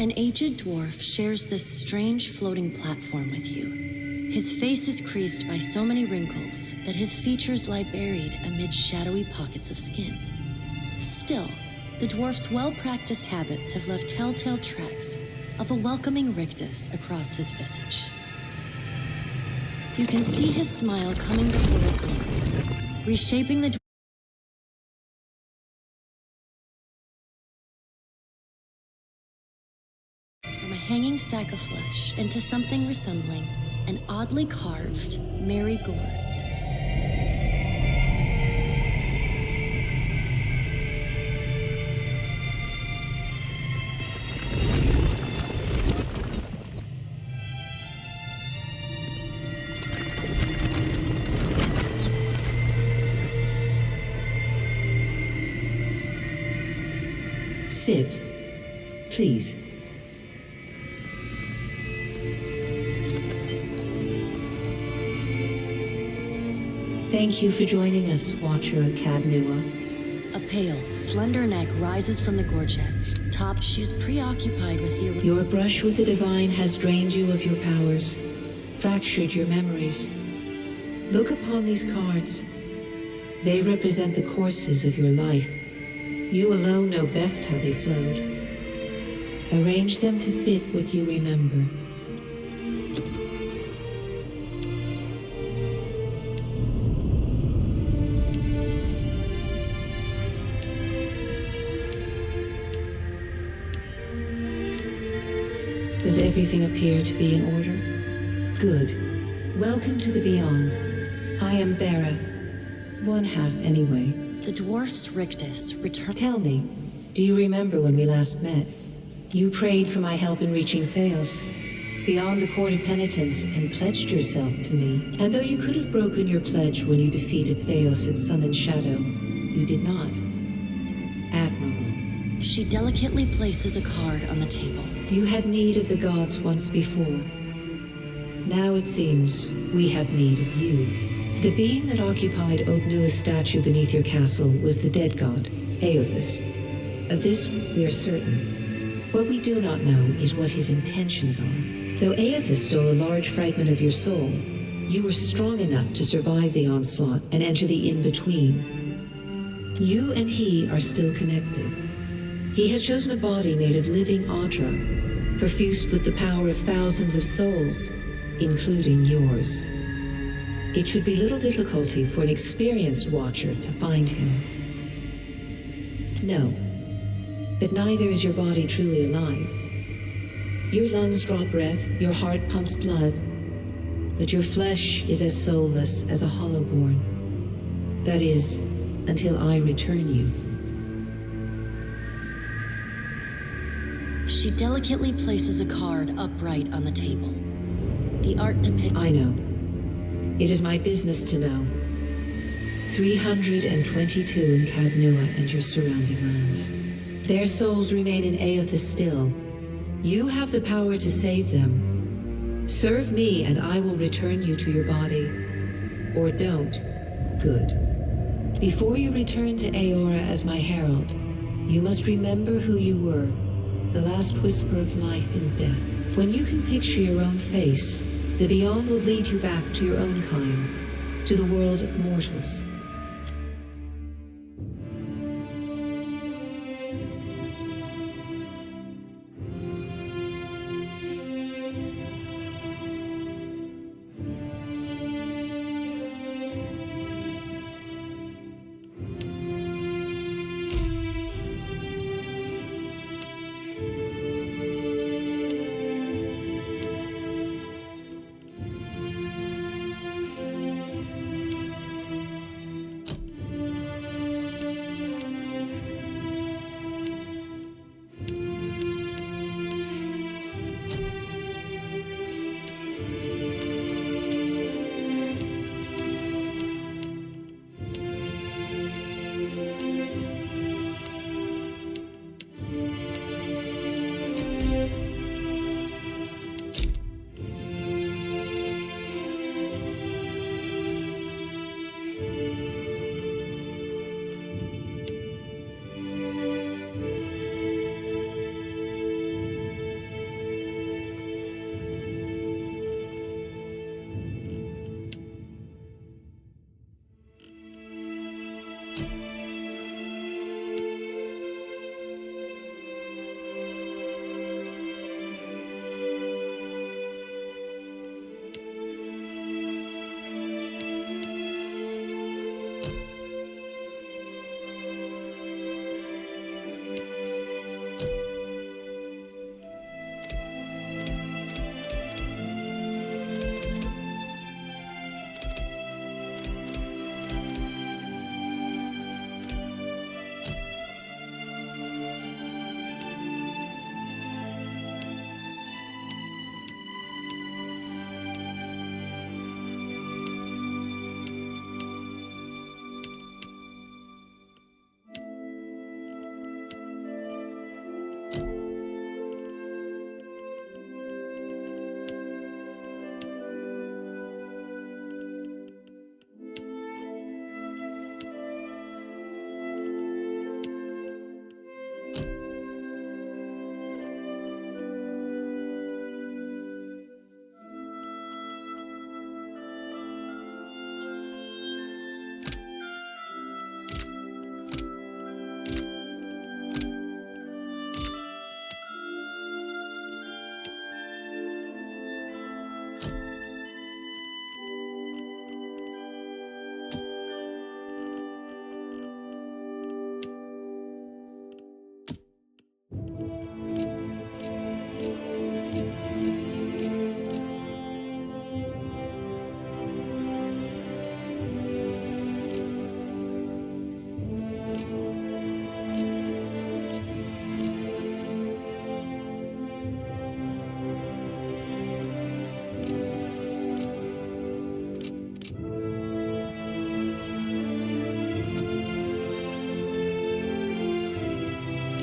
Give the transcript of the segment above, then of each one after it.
An aged dwarf shares this strange floating platform with you. His face is creased by so many wrinkles that his features lie buried amid shadowy pockets of skin. Still, the dwarf's well-practiced habits have left telltale tracks of a welcoming rictus across his visage. You can see his smile coming before it blurs, reshaping the from a hanging sack of flesh into something resembling an oddly carved marigold. Sit, please. Thank you for joining us, Watcher of Cadnua. A pale, slender neck rises from the gorget. Top, she's preoccupied with the... Your brush with the divine has drained you of your powers, fractured your memories. Look upon these cards. They represent the courses of your life. You alone know best how they flowed. Arrange them to fit what you remember. Does everything appear to be in order? Good. Welcome to the Beyond. I am Bareth. One half, anyway. The dwarf's rictus returns. Tell me, do you remember when we last met? You prayed for my help in reaching Theos, beyond the Court of Penitence, and pledged yourself to me. And though you could have broken your pledge when you defeated Theos at Sun and Shadow, you did not. Admirable. She delicately places a card on the table. You had need of the gods once before. Now it seems we have need of you. The being that occupied Ognua's statue beneath your castle was the dead god, Aothus. Of this we are certain. What we do not know is what his intentions are. Though Aothus stole a large fragment of your soul, you were strong enough to survive the onslaught and enter the in-between. You and he are still connected. He has chosen a body made of living Audra, perfused with the power of thousands of souls, including yours. It should be little difficulty for an experienced watcher to find him. No, but neither is your body truly alive. Your lungs draw breath, your heart pumps blood, but your flesh is as soulless as a hollowborn. That is, until I return you. She delicately places a card upright on the table. The art depicts... I know. It is my business to know. 322 in Cadnua and your surrounding lands. Their souls remain in Aothus still. You have the power to save them. Serve me and I will return you to your body. Or don't. Good. Before you return to Eora as my herald, you must remember who you were, the last whisper of life in death. When you can picture your own face, the Beyond will lead you back to your own kind, to the world of mortals.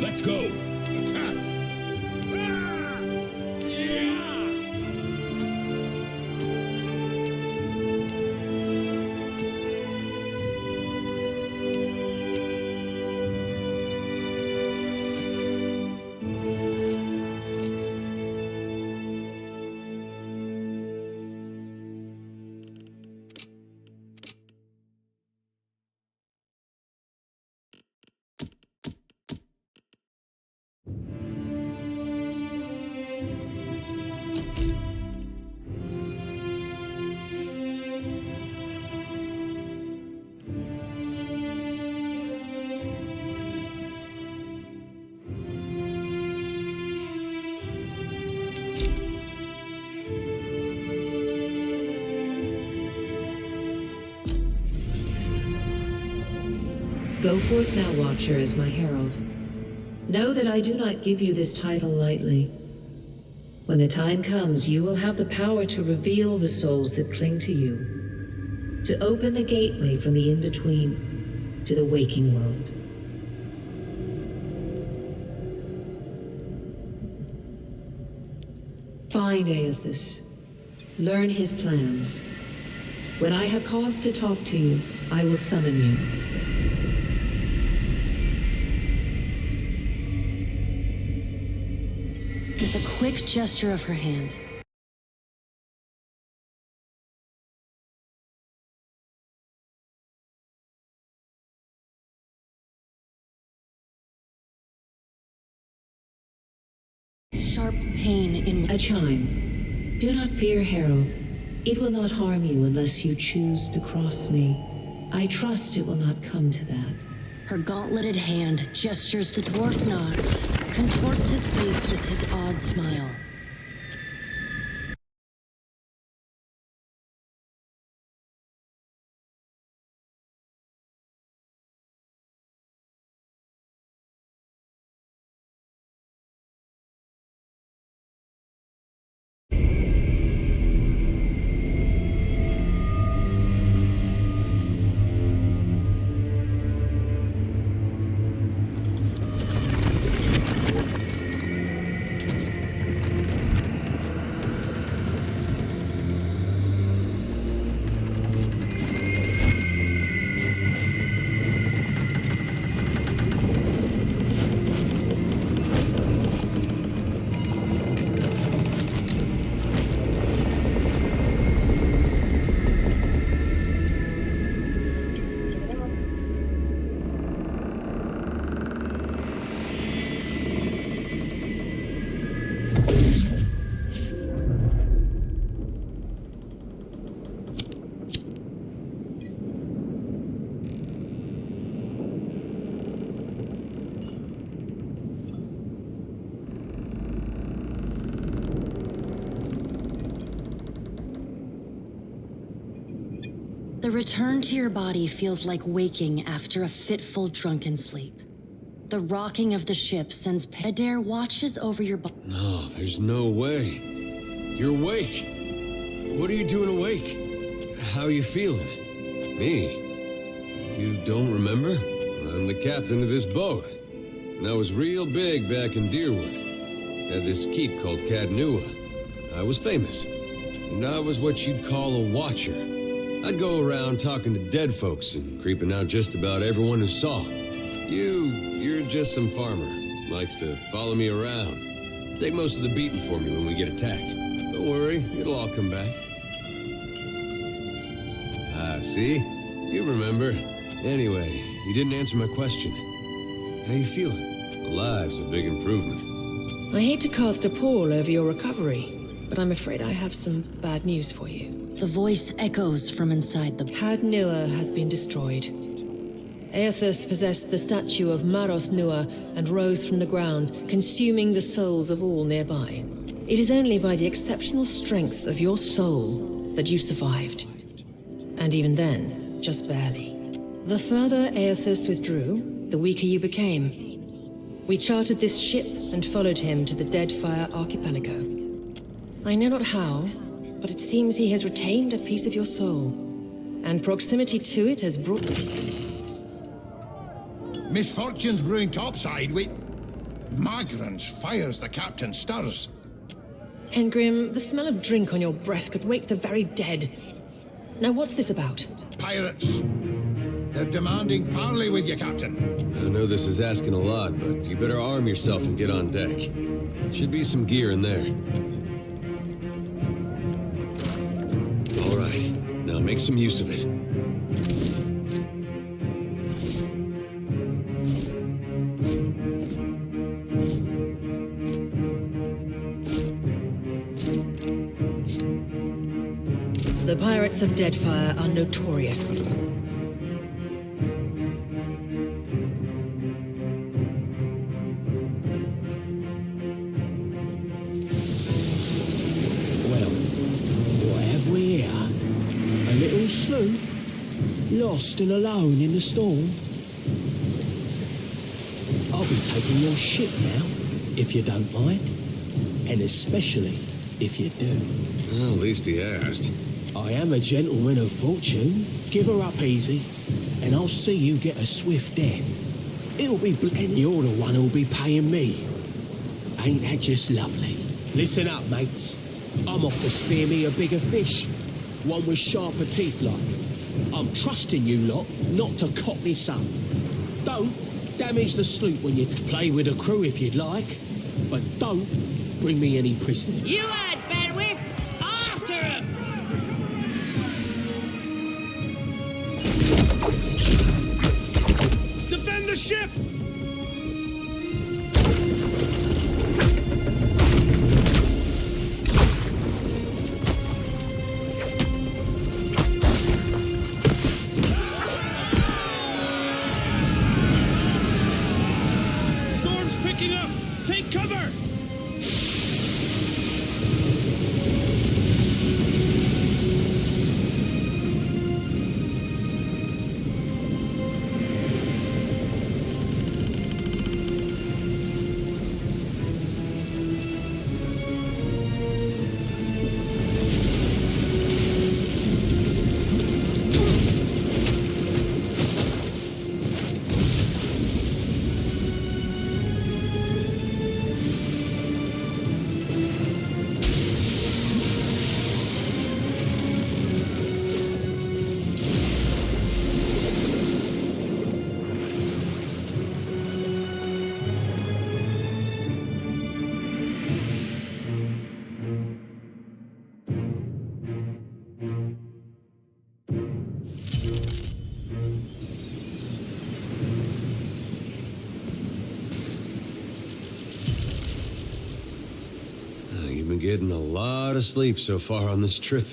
Let's go! Attack! Go forth now, Watcher, as my herald. Know that I do not give you this title lightly. When the time comes, you will have the power to reveal the souls that cling to you, to open the gateway from the in-between to the waking world. Find Aethys. Learn his plans. When I have cause to talk to you, I will summon you. With a quick gesture of her hand, sharp pain in a chime. Do not fear, Herald. It will not harm you unless you choose to cross me. I trust it will not come to that. her gauntleted hand gestures. The dwarf nods, contorts his face with his odd smile. The return to your body feels like waking after a fitful drunken sleep. The rocking of the ship sends Adair watches over your body. No, there's no way. You're awake. What are you doing awake? How are you feeling? Me? You don't remember? I'm the captain of this boat. And I was real big back in Deerwood. Had this keep called Cadnua. I was famous. And I was what you'd call a watcher. I'd go around talking to dead folks and creeping out just about everyone who saw. You're just some farmer. Likes to follow me around. Take most of the beating for me when we get attacked. Don't worry, it'll all come back. Ah, see? You remember. Anyway, you didn't answer my question. How you feeling? Alive's a big improvement. I hate to cast a pall over your recovery, but I'm afraid I have some bad news for you. The voice echoes from inside the... Cadnua has been destroyed. Aethys possessed the statue of Maros Nua and rose from the ground, consuming the souls of all nearby. It is only by the exceptional strength of your soul that you survived. And even then, just barely. The further Aethys withdrew, the weaker you became. We chartered this ship and followed him to the Deadfire Archipelago. I know not how, but it seems he has retained a piece of your soul, and proximity to it has brought... Misfortune's brewing topside, we... Migrants fires the captain stirs. Engrim, the smell of drink on your breath could wake the very dead. Now what's this about? Pirates. They're demanding parley with you, Captain. I know this is asking a lot, but you better arm yourself and get on deck. Should be some gear in there. All right, now make some use of it. The pirates of Deadfire are notorious. Well, what have we here? A little sloop? Lost and alone in the storm? I'll be taking your ship now, if you don't mind. And especially if you do. Well, at least he asked. I am a gentleman of fortune. Give her up easy, and I'll see you get a swift death. It'll be and you're the one who'll be paying me. Ain't that just lovely? Listen up, mates. I'm off to spear me a bigger fish. One with sharper teeth like. I'm trusting you lot not to cock this up. Don't damage the sloop when you play with the crew if you'd like. But don't bring me any prisoners. You had bandwidth! After him! Defend the ship! Storm's picking up! Take cover! You've been getting a lot of sleep so far on this trip.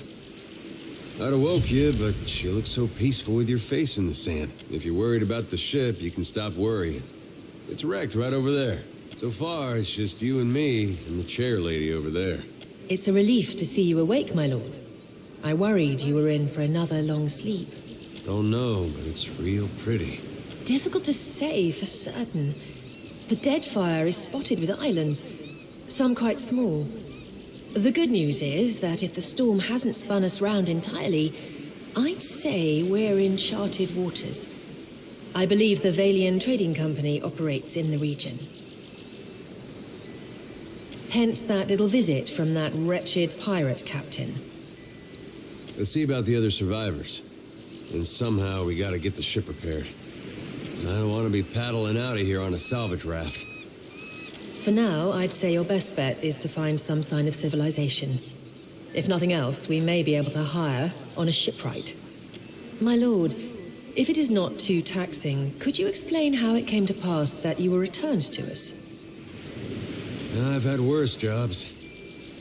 I'd have woke you, but you look so peaceful with your face in the sand. If you're worried about the ship, you can stop worrying. It's wrecked right over there. So far, it's just you and me and the chair lady over there. It's a relief to see you awake, my lord. I worried you were in for another long sleep. Don't know, but it's real pretty. Difficult to say for certain. The Deadfire is spotted with islands, some quite small. The good news is that if the storm hasn't spun us round entirely, I'd say we're in charted waters. I believe the Valian Trading Company operates in the region. Hence that little visit from that wretched pirate captain. Let's see about the other survivors. And somehow we gotta get the ship repaired. I don't want to be paddling out of here on a salvage raft. For now, I'd say your best bet is to find some sign of civilization. If nothing else, we may be able to hire on a shipwright. My lord, if it is not too taxing, could you explain how it came to pass that you were returned to us? I've had worse jobs.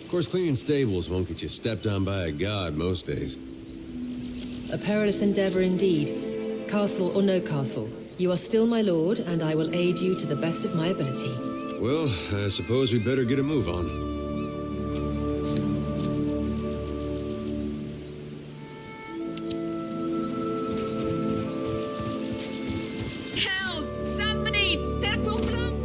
Of course, cleaning stables won't get you stepped on by a god most days. A perilous endeavor indeed. Castle or no castle, you are still my lord, and I will aid you to the best of my ability. Well, I suppose we better get a move on. Help! Somebody! Perco Blanca!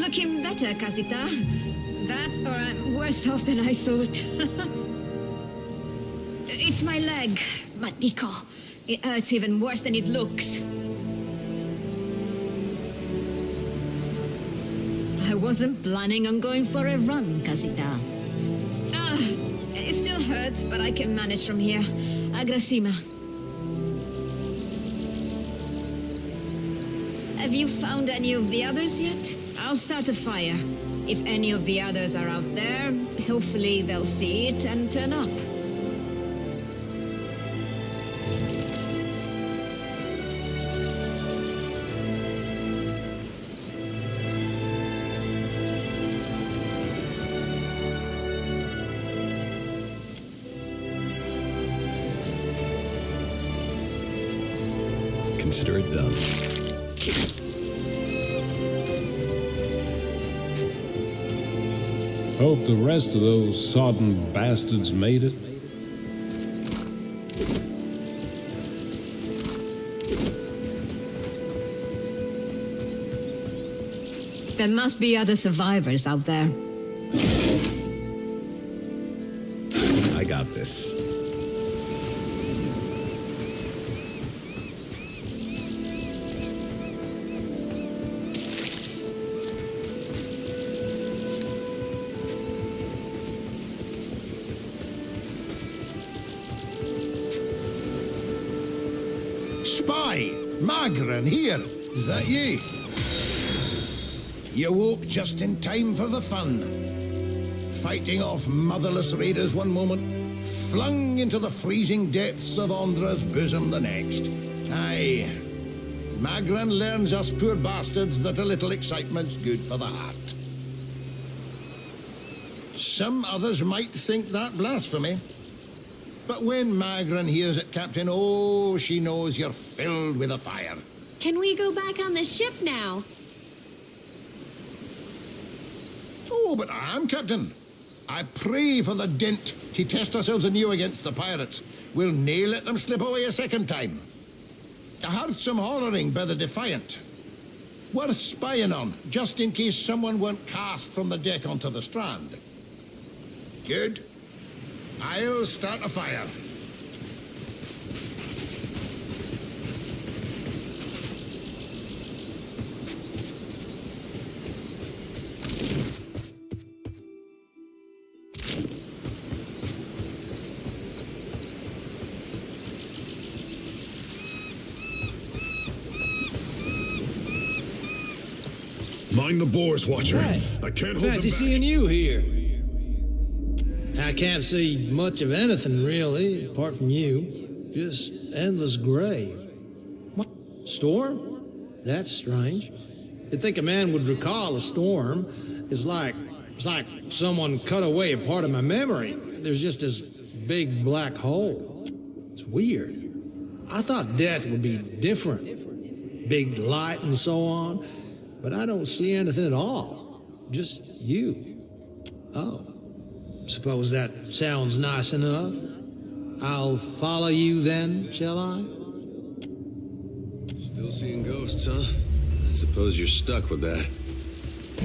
looking better, Casita. That, or I'm worse off than I thought. It's my leg, Matico. It hurts even worse than it looks. I wasn't planning on going for a run, Casita. It still hurts, but I can manage from here. Agrasima. Have you found any of the others yet? I'll start a fire. If any of the others are out there, hopefully they'll see it and turn up. Consider it done. Hope the rest of those sodden bastards made it. There must be other survivors out there. I got this. Spy! Magran here! Is that ye? You woke just in time for the fun. Fighting off motherless raiders one moment, flung into the freezing depths of Ondra's bosom the next. Aye. Magran learns us poor bastards that a little excitement's good for the heart. Some others might think that blasphemy. But when Magran hears it, Captain, oh, she knows you're filled with a fire. Can we go back on the ship now? Oh, but I am, Captain. I pray for the dint to test ourselves anew against the pirates. We'll nae let them slip away a second time. I heard some hollering by the Defiant. Worth spying on, just in case someone went cast from the deck onto the strand. Good. I'll start a fire. Mind the boars, Watcher. Hey, I can't hold them fancy back. seeing you here. I can't see much of anything, really, apart from you. Just endless gray. What? Storm? That's strange. You'd think a man would recall a storm. It's like someone cut away a part of my memory. There's just this big black hole. It's weird. I thought death would be different. Big light and so on. But I don't see anything at all. Just you. Oh. Suppose that sounds nice enough. I'll follow you then, shall I? Still seeing ghosts, huh? I suppose you're stuck with that.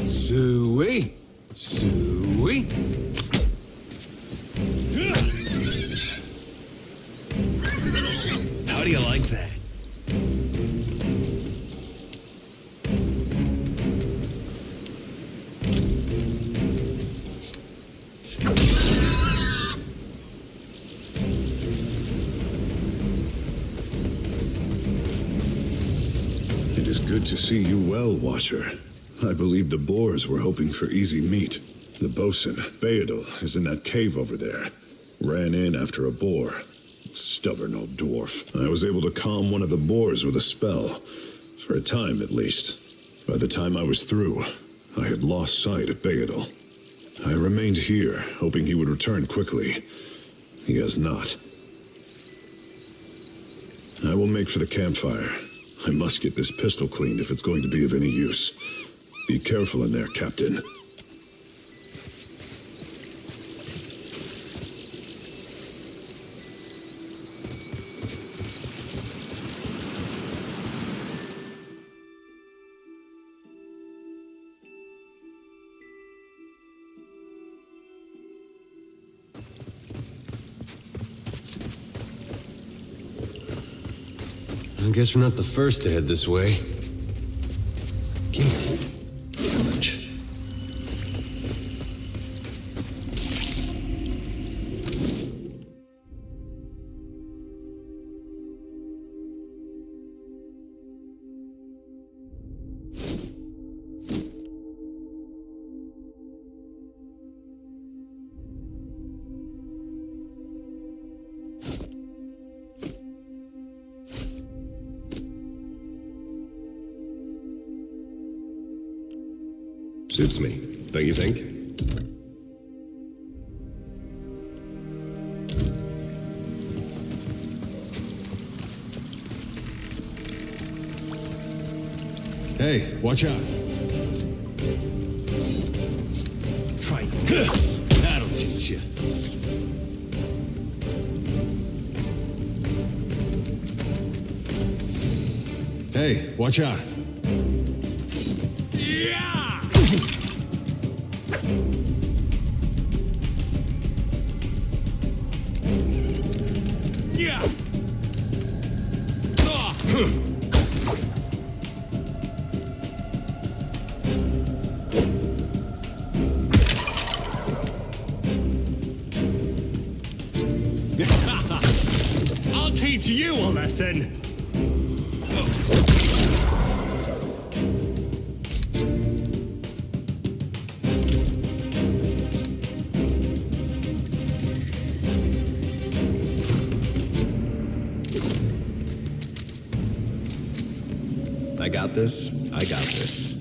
Suey! Suey! How do you like that? It is good to see you well, Watcher. I believe the boars were hoping for easy meat. The bosun, Beadle, is in that cave over there. Ran in after a boar. Stubborn old dwarf. I was able to calm one of the boars with a spell. For a time, at least. By the time I was through, I had lost sight of Beadle. I remained here, hoping he would return quickly. He has not. I will make for the campfire. I must get this pistol cleaned if it's going to be of any use. Be careful in there, Captain. I guess we're not the first to head this way. Village. Suits me, don't you think? Hey, watch out. Try this! That'll teach you. Hey, watch out. I'll teach you a lesson! I got this. I got this.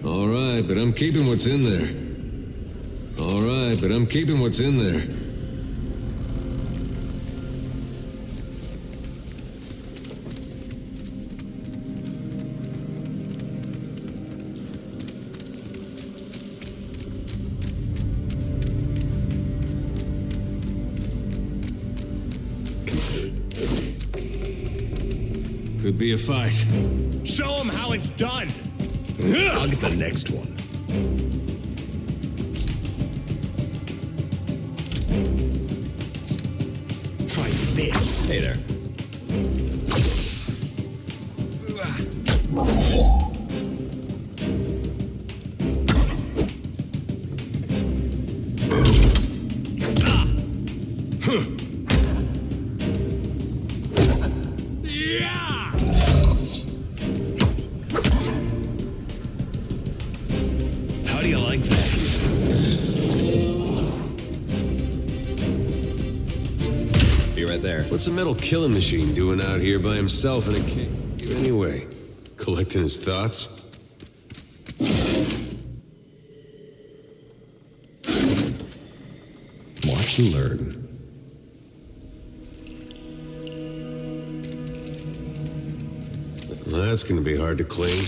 All right, but I'm keeping what's in there. All right, but I'm keeping what's in there. Could be a fight. Show him how it's done! I'll get the next one. Try this. Hey there. How do you like that? Be right there. What's a metal killing machine doing out here by himself in a cave? Anyway, collecting his thoughts? Watch and learn. Well, that's gonna be hard to clean.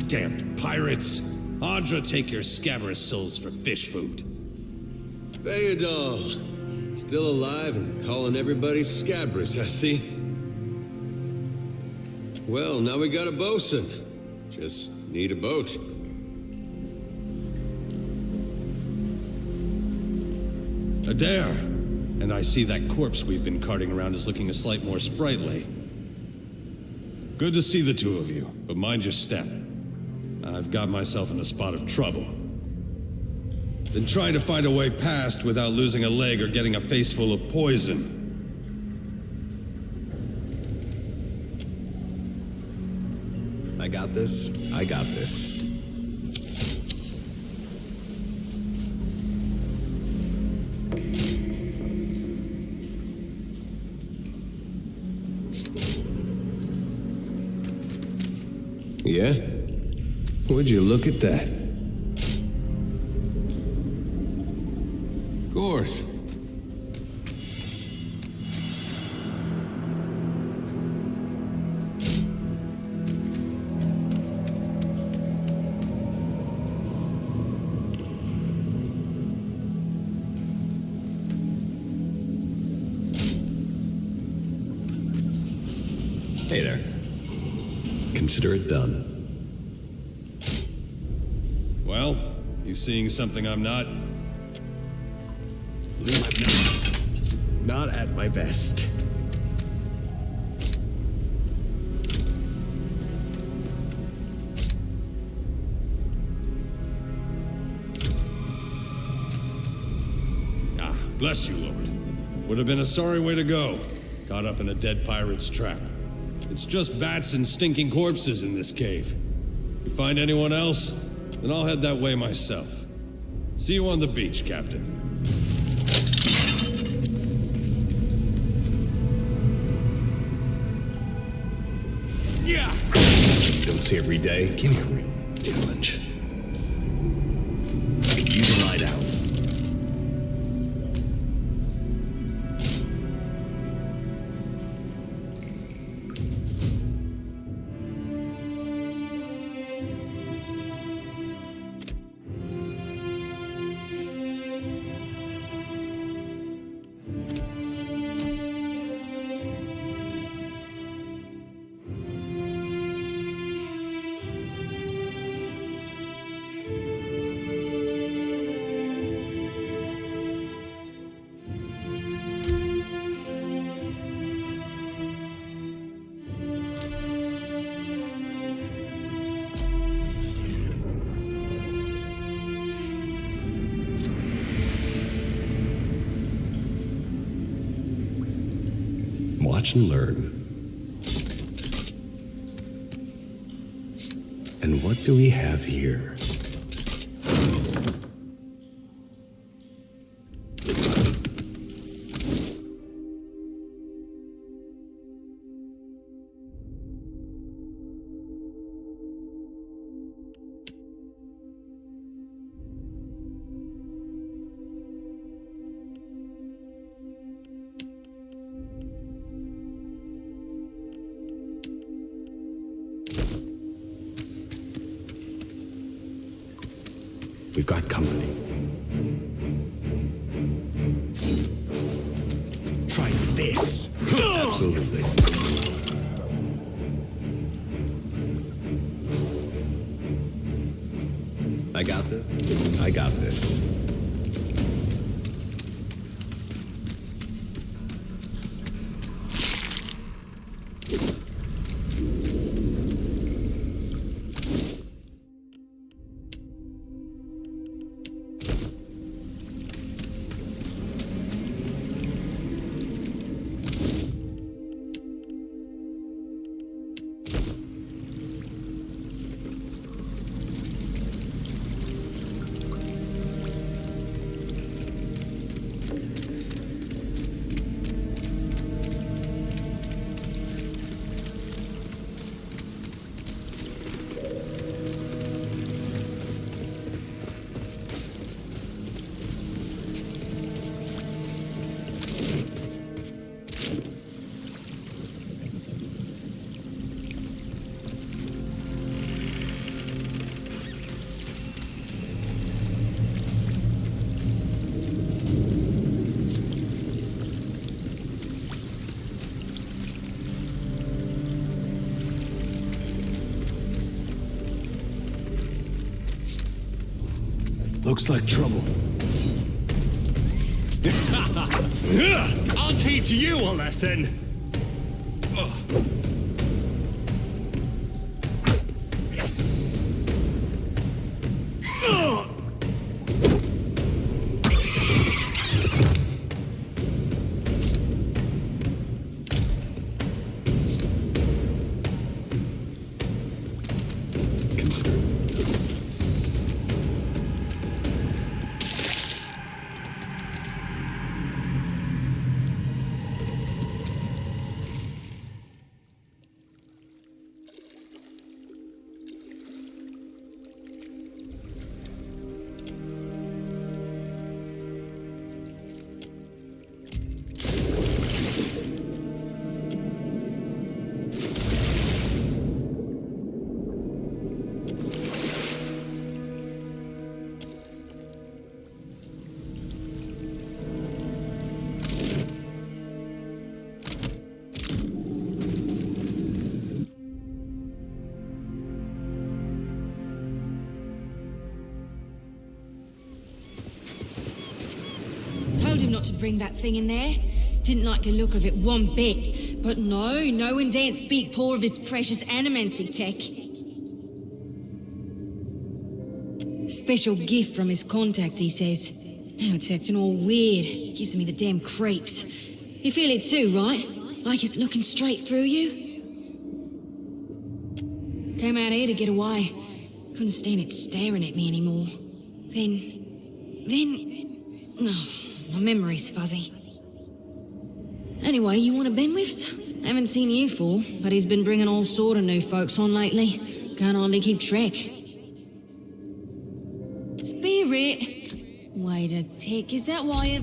Damned pirates! Andra, take your scabrous souls for fish food. Bayadol, still alive and calling everybody scabrous, I see. Well, now we got a bosun. Just need a boat. Adair, and I see that corpse we've been carting around is looking a slight more sprightly. Good to see the two of you, but mind your step. I've got myself in a spot of trouble. than trying to find a way past without losing a leg or getting a face full of poison. I got this. I got this. Yeah? Would you look at that? Of course. Hey there. Consider it done. Well, you seeing something I'm not? Not at my best. Ah, bless you, Lord. Would have been a sorry way to go. Caught up in a dead pirate's trap. It's just bats and stinking corpses in this cave. You find anyone else? Then I'll head that way myself. See you on the beach, Captain. Yeah! Don't see every day. Give me a real challenge. Could use a ride out. Watch and learn. And what do we have here? We've got company. Try this. Absolutely. I got this. I got this. Looks like trouble. I'll teach you a lesson. not to bring that thing in there. Didn't like the look of it one bit. But no one daren't speak poor of his precious animancy tech. Special gift from his contact, he says. Now it's acting all weird. Gives me the damn creeps. You feel it too, right? Like it's looking straight through you? Came out here to get away. Couldn't stand it staring at me anymore. Then... Oh, my memory's fuzzy. Anyway, you want a Benwiths? Haven't seen you for, but he's been bringing all sort of new folks on lately. Can't hardly keep track. Spirit! Wait a tick, is that why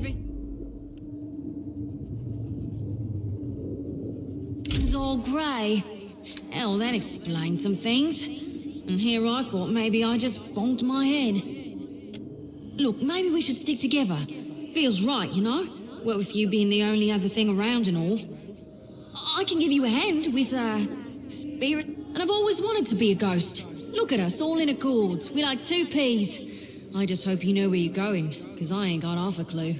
it's all grey? Hell, that explains some things. And here I thought maybe I just bonked my head. Look, maybe we should stick together. Feels right, you know? Well, with you being the only other thing around and all. I can give you a hand with, spirit. And I've always wanted to be a ghost. Look at us, all in accords. We're like two peas. I just hope you know where you're going, because I ain't got half a clue.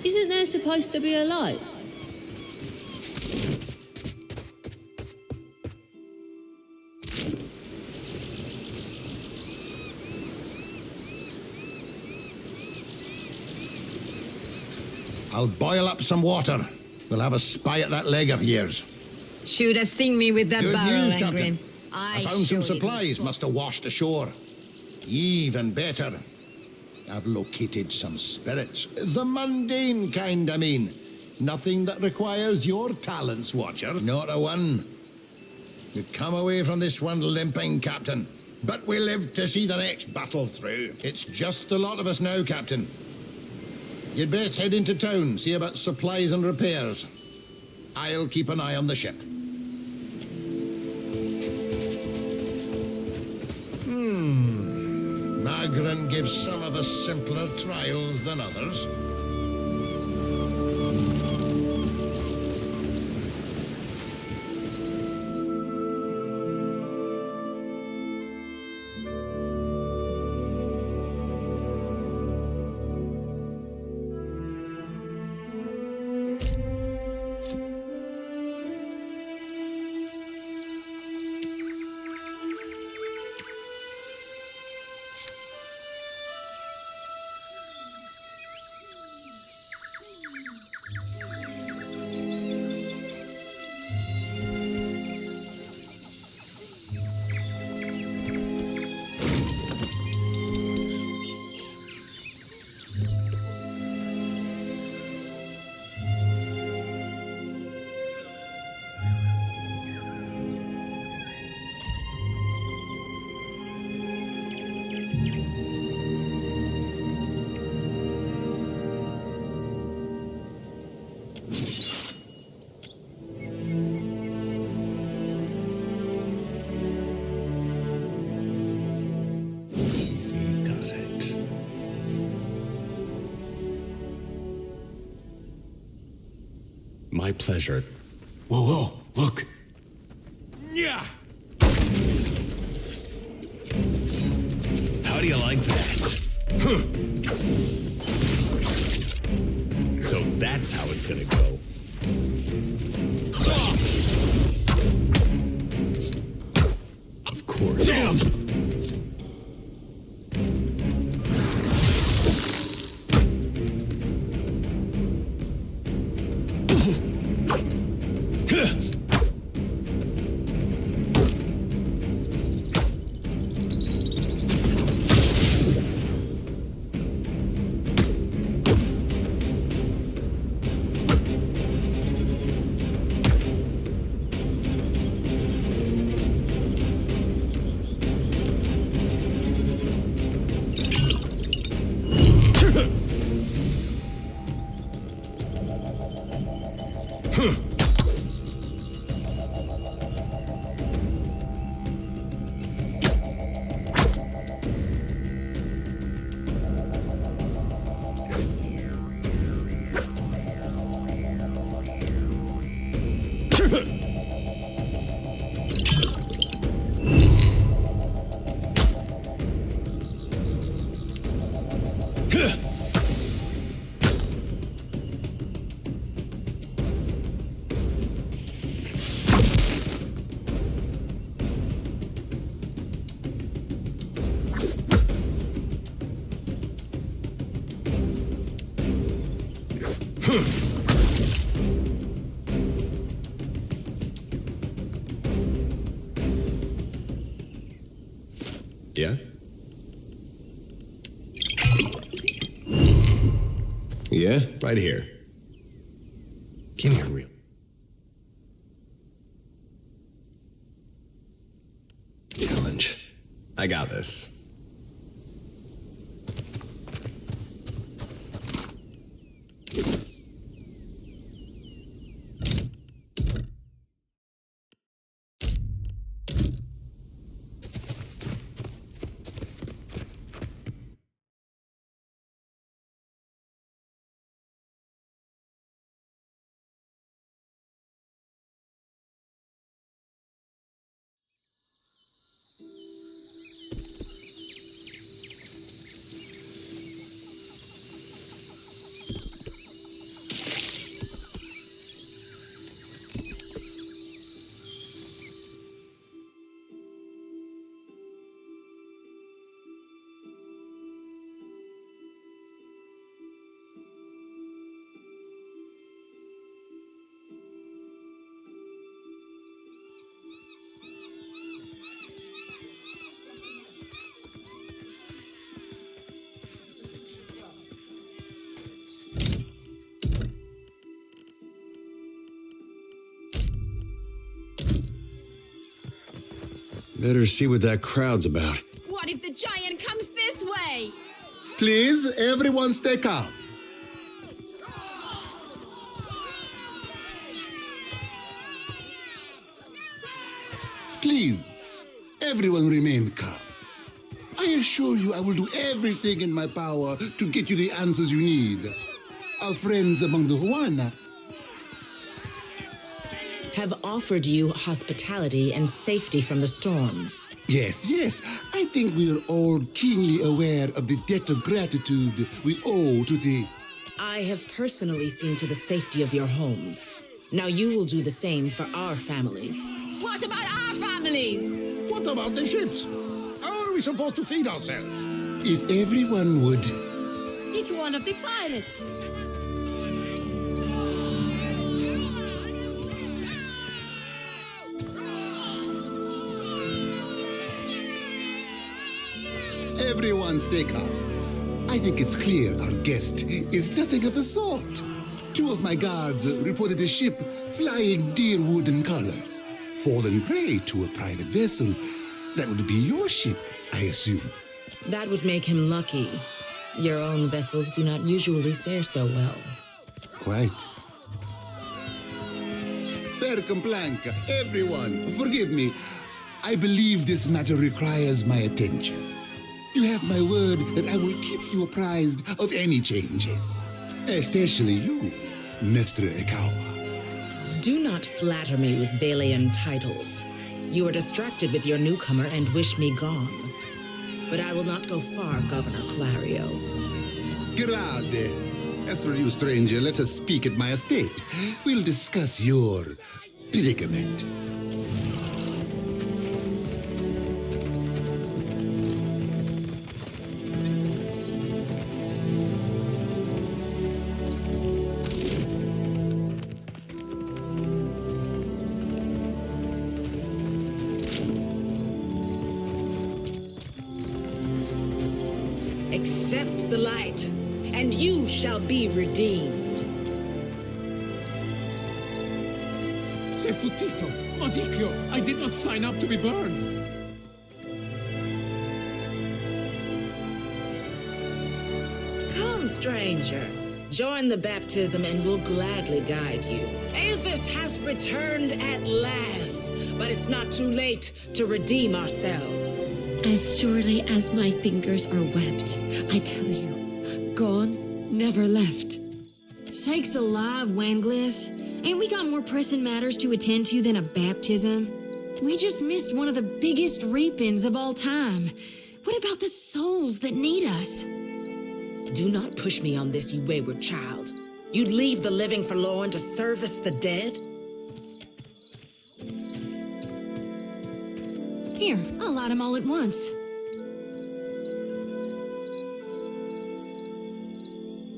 Isn't there supposed to be a light? I'll boil up some water. We'll have a spy at that leg of yours. Should have seen me with that Good barrel, news, Angrin. Captain. I found some supplies must have washed ashore. Even better, I've located some spirits. The mundane kind, I mean. Nothing that requires your talents, Watcher. Not a one. We've come away from this one limping, Captain. But we live to see the next battle through. It's just the lot of us now, Captain. You'd best head into town, see about supplies and repairs. I'll keep an eye on the ship. Magran gives some of us simpler trials than others. Easy does it. My pleasure. Whoa, whoa, look. Yeah. How do you like that? So that's how it's gonna go. Of course. Damn! Yeah? Yeah? Right here. Give me a real. Challenge. I got this. Better see what that crowd's about. What if the giant comes this way? Please, everyone stay calm. Please, everyone remain calm. I assure you I will do everything in my power to get you the answers you need. Our friends among the Huana have offered you hospitality and safety from the storms. Yes, yes. I think we are all keenly aware of the debt of gratitude we owe to the... I have personally seen to the safety of your homes. Now you will do the same for our families. What about our families? What about the ships? How are we supposed to feed ourselves? If everyone would... It's one of the pirates. Everyone stay calm. I think it's clear our guest is nothing of the sort. Two of my guards reported a ship flying deer wooden colors, fallen prey to a private vessel. That would be your ship, I assume. That would make him lucky. Your own vessels do not usually fare so well. Quite. welcome, Blanca. Everyone, forgive me. I believe this matter requires my attention. You have my word that I will keep you apprised of any changes. Especially you, Mestre Ekawa. Do not flatter me with Valian titles. You are distracted with your newcomer and wish me gone. But I will not go far, Governor Clario. Grande. As for you, stranger, let us speak at my estate. We'll discuss your predicament. Accept the light, and you shall be redeemed. Se futito! Odicchio! I did not sign up to be burned! Come, stranger. Join the baptism and we'll gladly guide you. Aethys has returned at last, but it's not too late to redeem ourselves. As surely as my fingers are webbed, I tell you, gone, never left. Sakes alive, Wanglith. Ain't we got more pressing matters to attend to than a baptism? We just missed one of the biggest reapings of all time. What about the souls that need us? Do not push me on this, you wayward child. You'd leave the living forlorn to service the dead? Here, I'll light them all at once.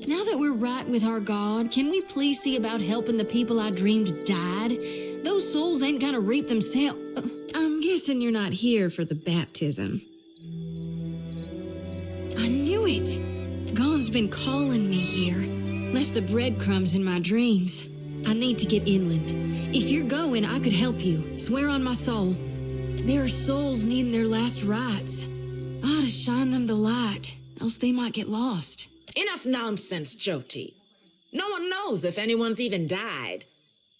Now that we're right with our God, can we please see about helping the people I dreamed died? Those souls ain't gonna reap themselves. I'm guessing you're not here for the baptism. I knew it! Gon's been calling me here. Left the breadcrumbs in my dreams. I need to get inland. If you're going, I could help you. Swear on my soul. There are souls needing their last rites. I ought to shine them the light, else they might get lost. Enough nonsense, Jyoti. No one knows if anyone's even died.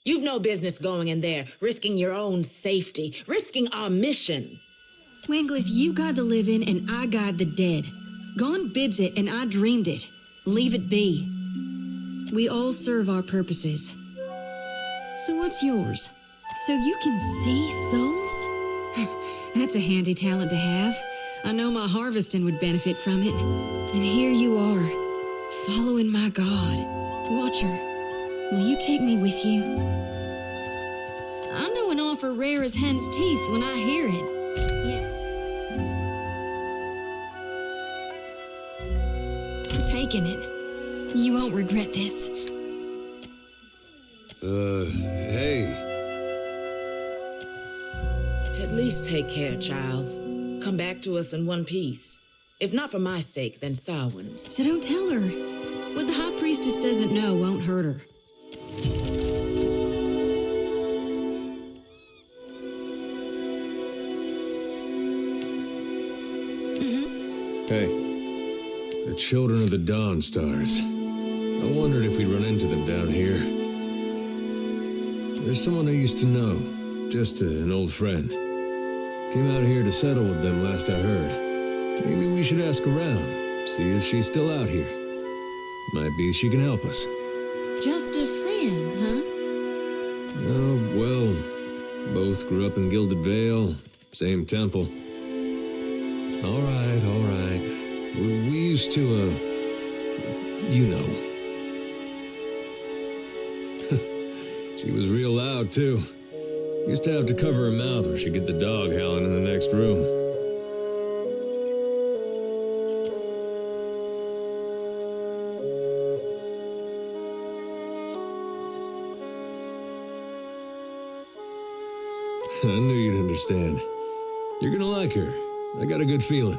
You've no business going in there, risking your own safety, risking our mission. Wanglith, you guide the living and I guide the dead. Gon bids it and I dreamed it. Leave it be. We all serve our purposes. So what's yours? So you can see souls? That's a handy talent to have. I know my harvesting would benefit from it. And here you are, following my God. Watcher, will you take me with you? I know an offer rare as hen's teeth when I hear it. Yeah. I'm taking it. You won't regret this. Hey. At least take care, child. Come back to us in one piece. If not for my sake, then Samhain's. So don't tell her. What the High Priestess doesn't know won't hurt her. Hey. The children of the Dawn Stars. I wondered if we'd run into them down here. There's someone I used to know. Just an old friend. Came out here to settle with them last I heard. Maybe we should ask around, see if she's still out here. Might be she can help us. Just a friend, huh? Oh, well, both grew up in Gilded Vale, same temple. All right. We used to, you know. She was real loud, too. Used to have to cover her mouth or she'd get the dog howling in the next room. I knew you'd understand. You're gonna like her. I got a good feeling.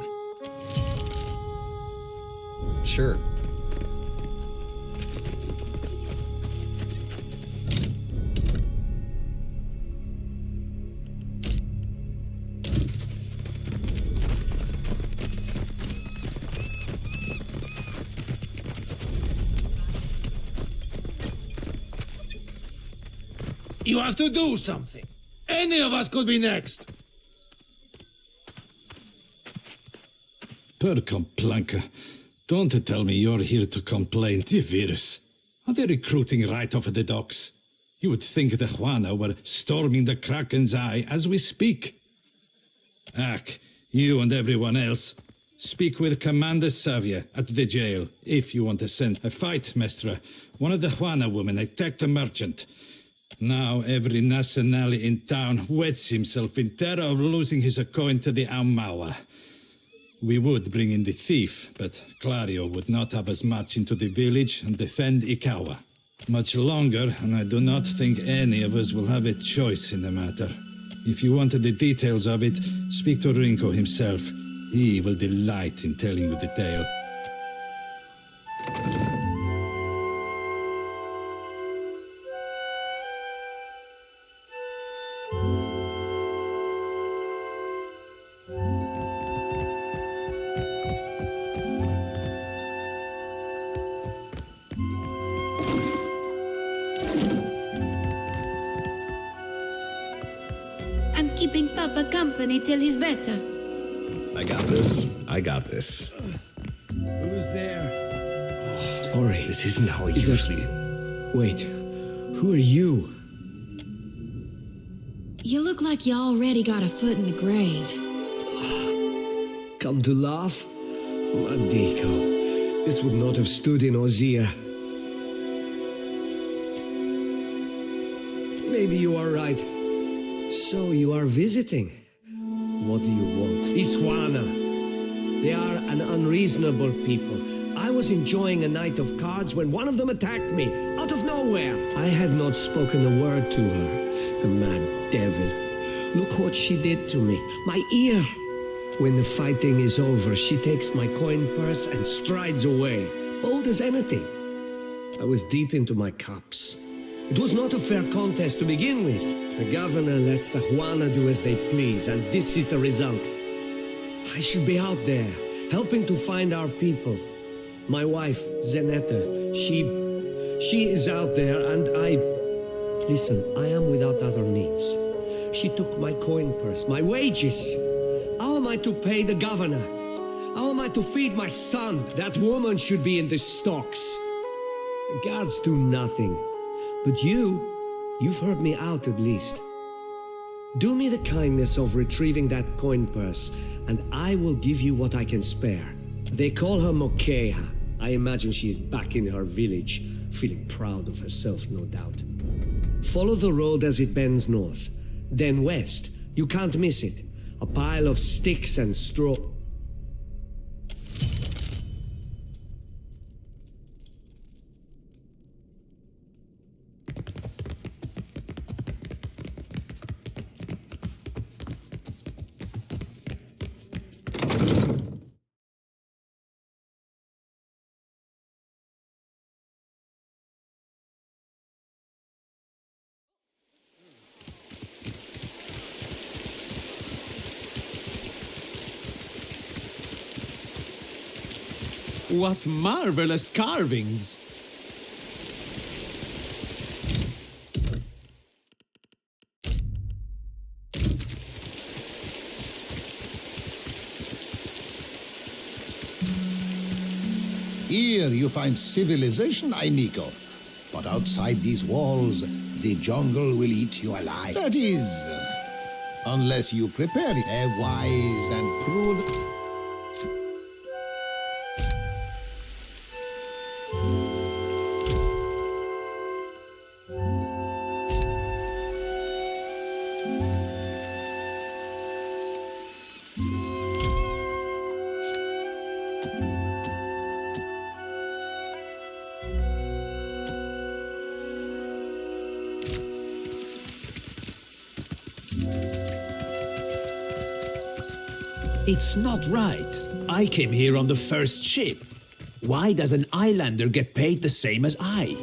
Sure. You have to do something. Any of us could be next. Per complanca. Don't tell me you're here to complain. The virus. Are they recruiting right off the docks? You would think the Juana were storming the Kraken's Eye as we speak. Ack, you and everyone else. Speak with Commander Savia at the jail, if you want to send a fight, Mestra. One of the Juana women attacked a merchant. Now every nationale in town wets himself in terror of losing his coin to the Aumaua. We would bring in the thief, but Clario would not have us march into the village and defend Ikawa. Much longer, and I do not think any of us will have a choice in the matter. If you wanted the details of it, speak to Rinko himself. He will delight in telling you the tale. I'm keeping Papa company till he's better. I got this. I got this. Who's there? Tori, this isn't how I usually... Wait, who are you? You look like you already got a foot in the grave. Come to laugh? Madiko, this would not have stood in Ozia. Maybe you are right. So you are visiting. What do you want? Iswana. They are an unreasonable people. I was enjoying a night of cards when one of them attacked me, out of nowhere. I had not spoken a word to her. The mad devil. Look what she did to me. My ear. When the fighting is over, she takes my coin purse and strides away, bold as anything. I was deep into my cups. It was not a fair contest to begin with. The governor lets the Juana do as they please, and this is the result. I should be out there, helping to find our people. My wife, Zenetta, she is out there, and Listen, I am without other means. She took my coin purse, my wages. How am I to pay the governor? How am I to feed my son? That woman should be in the stocks. The guards do nothing. But you've heard me out at least. Do me the kindness of retrieving that coin purse, and I will give you what I can spare. They call her Mokeha. I imagine she is back in her village, feeling proud of herself, no doubt. Follow the road as it bends north, then west. You can't miss it. A pile of sticks and straw. What marvelous carvings! Here you find civilization, Ainiko. But outside these walls, the jungle will eat you alive. That is, unless you prepare it. A wise and prudent... It's not right. I came here on the first ship. Why does an islander get paid the same as I?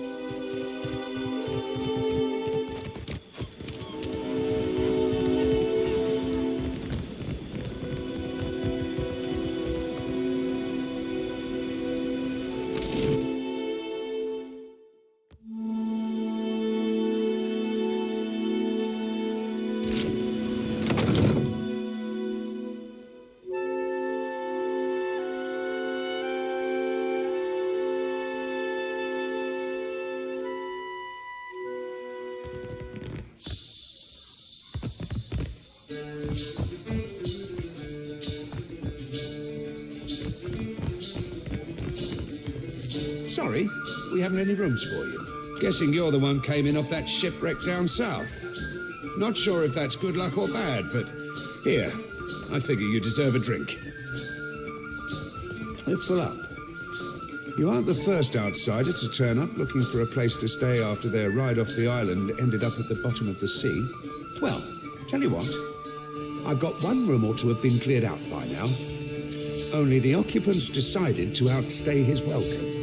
sorry. We haven't any rooms for you. Guessing you're the one came in off that shipwreck down south. Not sure if that's good luck or bad, but here, I figure you deserve a drink. We're full up. You aren't the first outsider to turn up looking for a place to stay after their ride off the island ended up at the bottom of the sea. Well, tell you what, I've got one room or two have been cleared out by now. Only the occupants decided to outstay his welcome.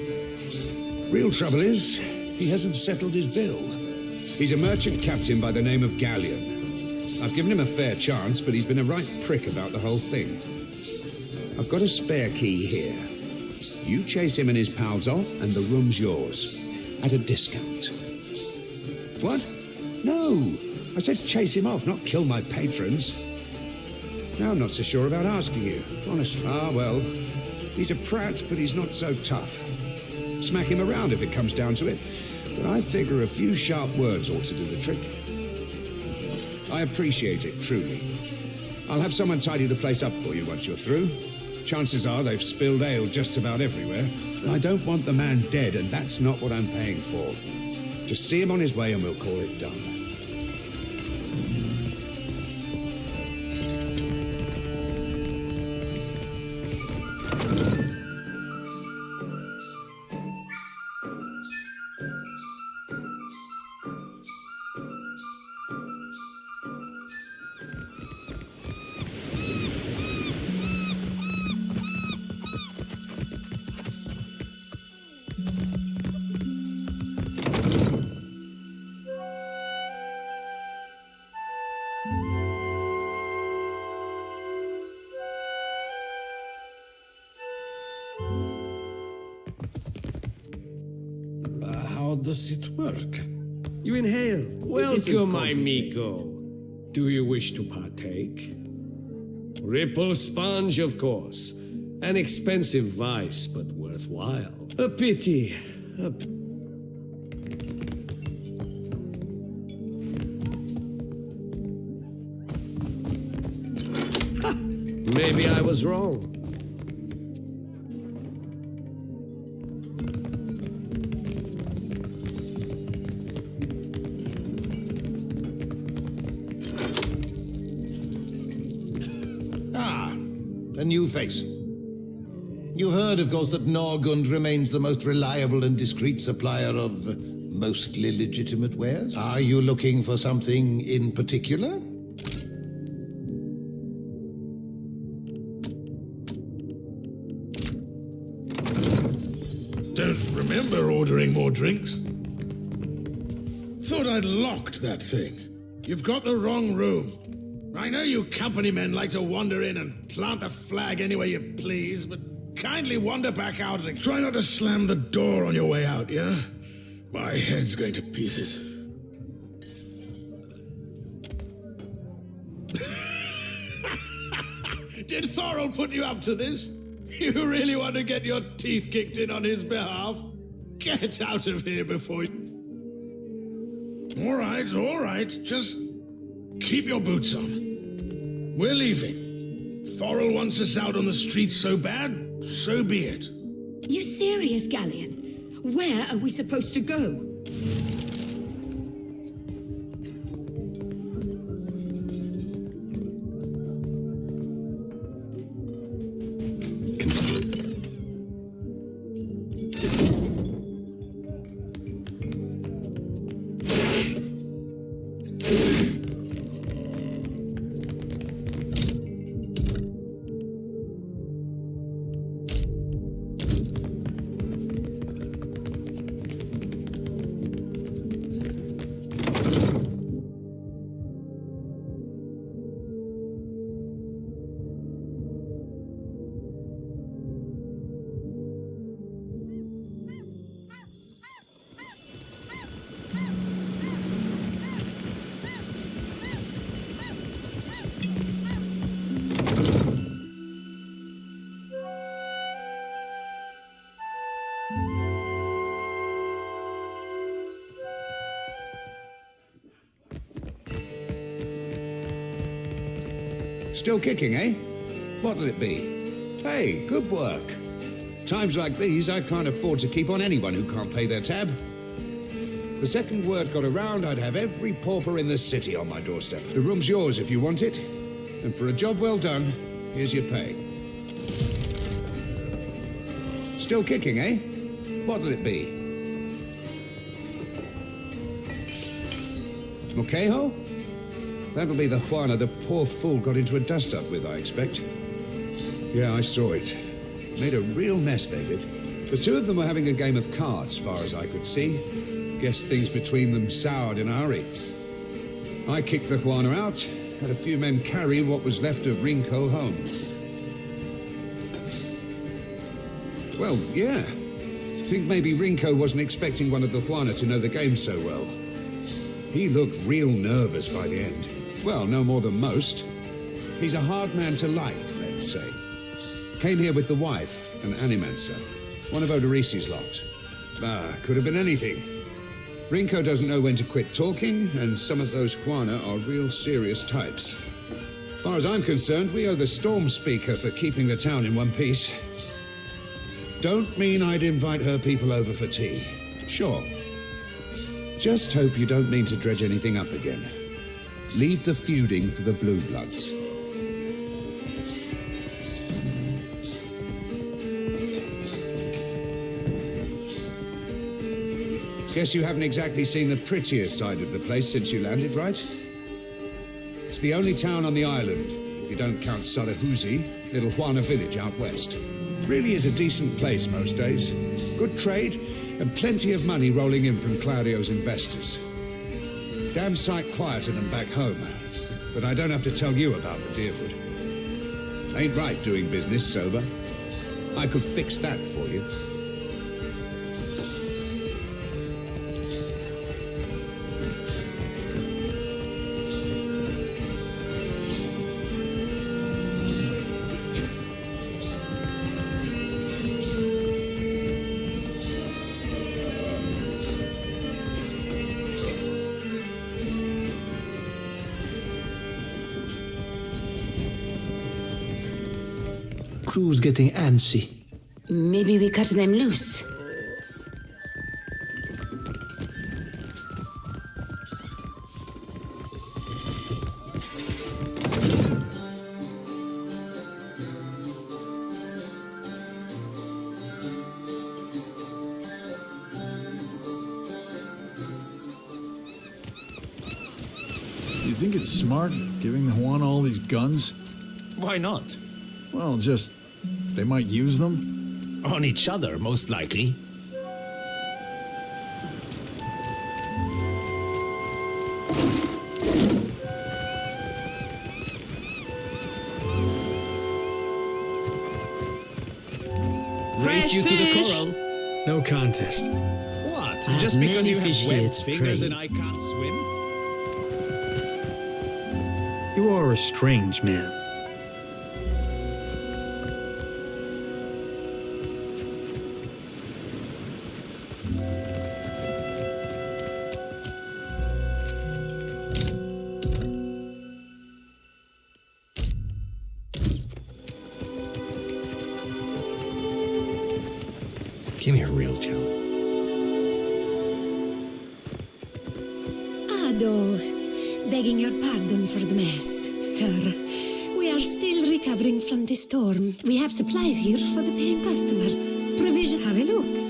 Real trouble is, he hasn't settled his bill. He's a merchant captain by the name of Galleon. I've given him a fair chance, but he's been a right prick about the whole thing. I've got a spare key here. You chase him and his pals off, and the room's yours. At a discount. What? No! I said chase him off, not kill my patrons. Now I'm not so sure about asking you. Honest. Ah, well. He's a prat, but he's not so tough. Smack him around if it comes down to it. But I figure a few sharp words ought to do the trick. I appreciate it, truly. I'll have someone tidy the place up for you once you're through. Chances are they've spilled ale just about everywhere. I don't want the man dead, and that's not what I'm paying for. Just see him on his way and we'll call it done. How does it work? You inhale. Welcome, amigo. Do you wish to partake? Ripple sponge, of course. An expensive vice, but worthwhile. A pity. Maybe I was wrong. A new face. You've heard, of course, that Norgund remains the most reliable and discreet supplier of mostly legitimate wares. Are you looking for something in particular? Don't remember ordering more drinks. Thought I'd locked that thing. You've got the wrong room. I know you company men like to wander in and plant the flag any way you please, but kindly wander back out and try not to slam the door on your way out, yeah? My head's going to pieces. Did Thorol put you up to this? You really want to get your teeth kicked in on his behalf? Get out of here before you... All right. Just keep your boots on. We're leaving. Thorol wants us out on the streets so bad, so be it. You serious, Galleon? Where are we supposed to go? Still kicking, eh? What'll it be? Hey, good work. Times like these, I can't afford to keep on anyone who can't pay their tab. The second word got around, I'd have every pauper in the city on my doorstep. The room's yours if you want it. And for a job well done, here's your pay. Still kicking, eh? What'll it be? Moquejo? That'll be the Juana the poor fool got into a dust-up with, I expect. Yeah, I saw it. Made a real mess, they did. The two of them were having a game of cards, far as I could see. Guess things between them soured in a hurry. I kicked the Juana out, had a few men carry what was left of Rinko home. Well, yeah. Think maybe Rinko wasn't expecting one of the Juana to know the game so well. He looked real nervous by the end. Well, no more than most. He's a hard man to like, let's say. Came here with the wife, an animancer. One of Odorisi's lot. Could have been anything. Rinko doesn't know when to quit talking, and some of those Juana are real serious types. As far as I'm concerned, we owe the Storm Speaker for keeping the town in one piece. Don't mean I'd invite her people over for tea. Sure. Just hope you don't mean to dredge anything up again. Leave the feuding for the Blue Bloods. Guess you haven't exactly seen the prettiest side of the place since you landed, right? It's the only town on the island, if you don't count Salahuzi, little Juana village out west. Really is a decent place most days. Good trade, and plenty of money rolling in from Claudio's investors. Damn sight quieter than back home, but I don't have to tell you about the Deerwood. Ain't right doing business sober. I could fix that for you. Crew's getting antsy. Maybe we cut them loose. You think it's smart, giving the Juana all these guns? Why not? Well, they might use them? On each other, most likely. Race you to the coral. No contest. What? Just because you have webbed fingers and I can't swim? You are a strange man. Give me a real challenge. Ado, begging your pardon for the mess, sir. We are still recovering from the storm. We have supplies here for the paying customer. Provision, have a look.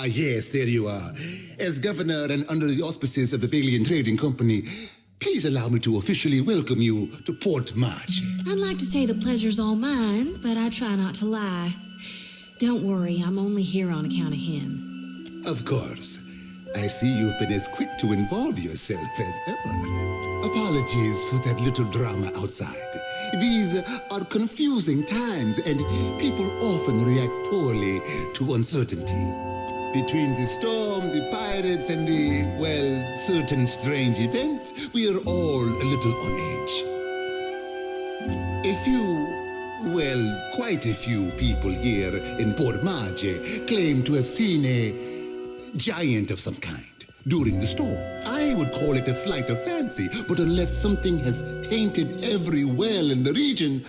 yes, there you are. As governor and under the auspices of the Valiant Trading Company, please allow me to officially welcome you to Port March. I'd like to say the pleasure's all mine, but I try not to lie. Don't worry, I'm only here on account of him. Of course. I see you've been as quick to involve yourself as ever. Apologies for that little drama outside. These are confusing times, and people often react poorly to uncertainty. Between the storm, the pirates, and the, well, certain strange events, we are all a little on edge. A few, well, quite a few people here in Port Marge claim to have seen a giant of some kind during the storm. I would call it a flight of fancy, but unless something has tainted every well in the region,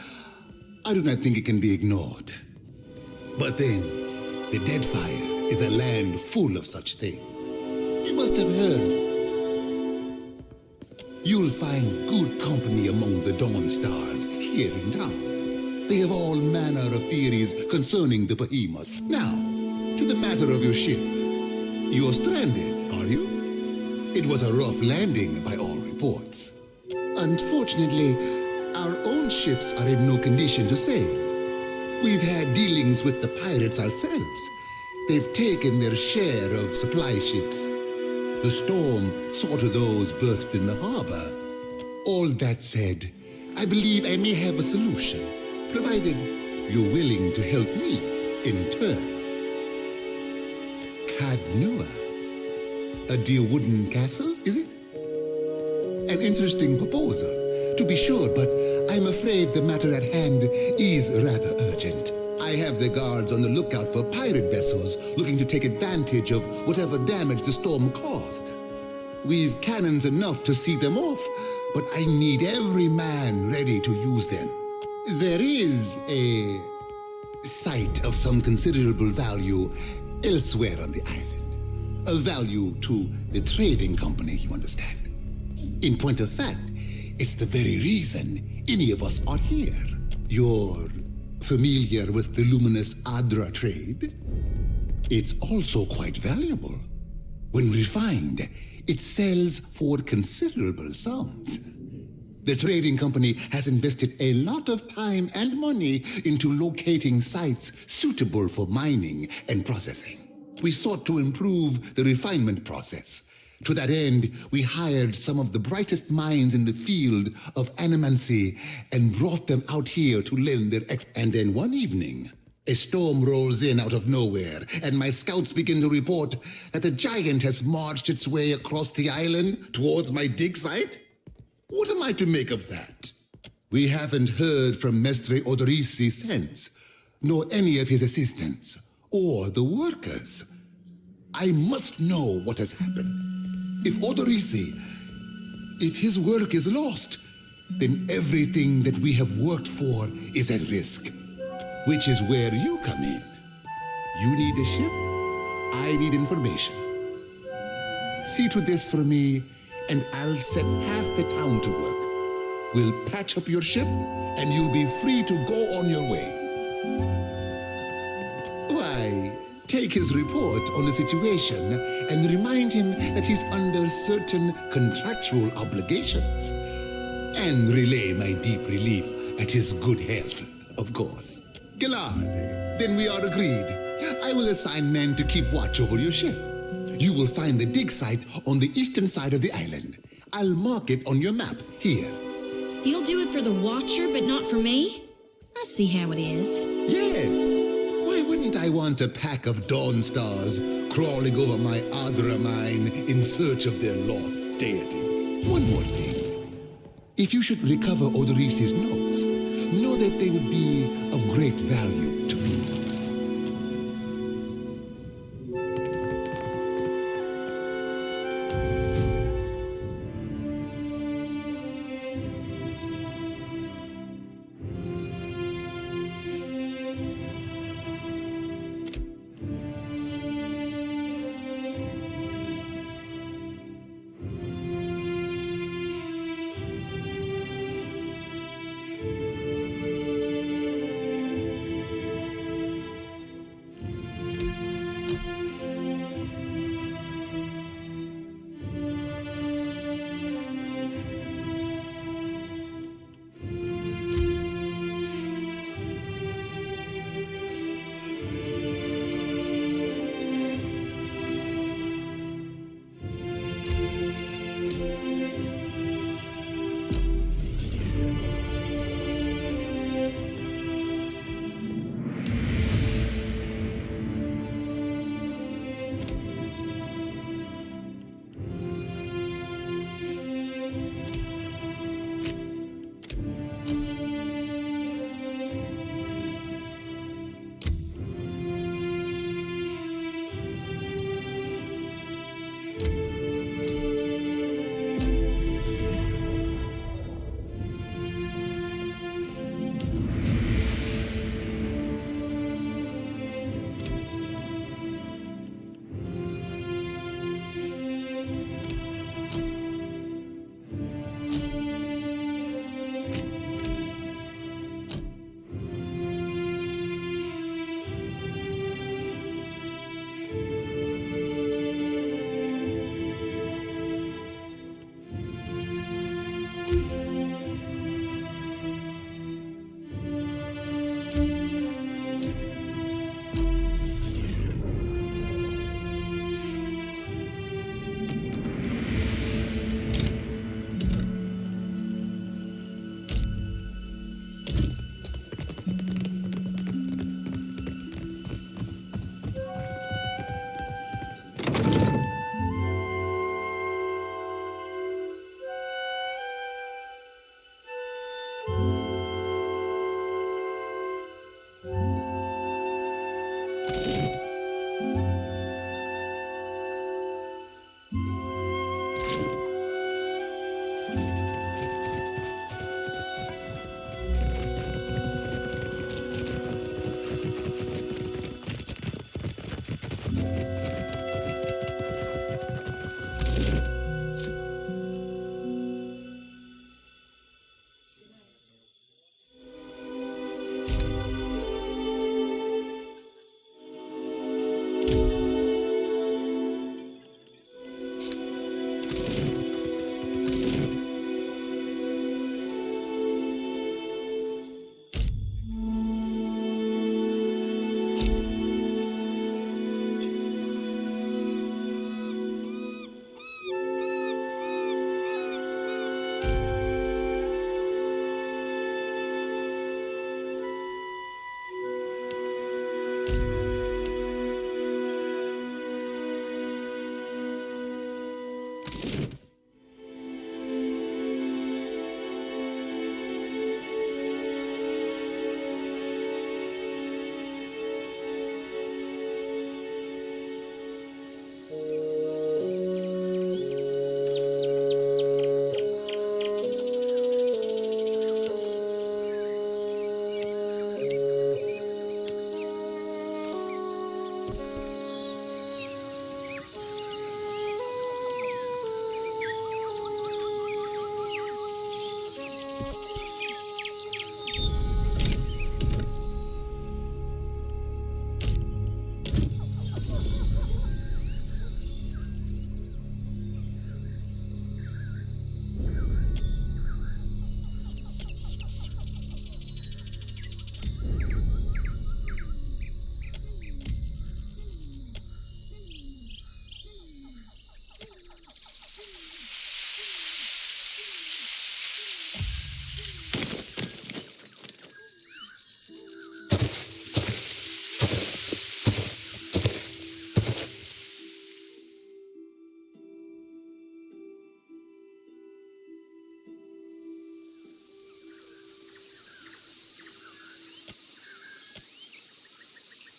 I do not think it can be ignored. But then, the Deadfire is a land full of such things. You must have heard. You'll find good company among the Dawn Stars here in town. They have all manner of theories concerning the behemoth. Now, to the matter of your ship. You're stranded, are you? It was a rough landing by all reports. Unfortunately, our own ships are in no condition to sail. We've had dealings with the pirates ourselves. They've taken their share of supply ships. The storm saw to those berthed in the harbor. All that said, I believe I may have a solution, provided you're willing to help me in turn. Cadnua. A dear wooden castle, is it? An interesting proposal, to be sure, but I'm afraid the matter at hand is rather urgent. I have the guards on the lookout for pirate vessels looking to take advantage of whatever damage the storm caused. We've cannons enough to see them off, but I need every man ready to use them. There is a site of some considerable value elsewhere on the island. A value to the trading company, you understand. In point of fact, it's the very reason any of us are here. You're familiar with the luminous Adra trade? It's also quite valuable. When refined, it sells for considerable sums. The trading company has invested a lot of time and money into locating sites suitable for mining and processing. We sought to improve the refinement process. To that end, we hired some of the brightest minds in the field of animancy and brought them out here to lend their And then one evening, a storm rolls in out of nowhere, and my scouts begin to report that a giant has marched its way across the island towards my dig site. What am I to make of that? We haven't heard from Mestre Odorisi since, nor any of his assistants, or the workers. I must know what has happened. If Odorisi, if his work is lost, then everything that we have worked for is at risk, which is where you come in. You need a ship, I need information. See to this for me, and I'll set half the town to work. We'll patch up your ship, and you'll be free to go on your way. Why, take his report on the situation and remind him that he's under certain contractual obligations. And relay my deep relief at his good health, of course. Gillard, then we are agreed. I will assign men to keep watch over your ship. You will find the dig site on the eastern side of the island. I'll mark it on your map here. You'll do it for the Watcher, but not for me? I see how it is. Yes. Why wouldn't I want a pack of Dawn Stars crawling over my Adra mine in search of their lost deity? One more thing. If you should recover Odorisi's notes, know that they would be of great value to me.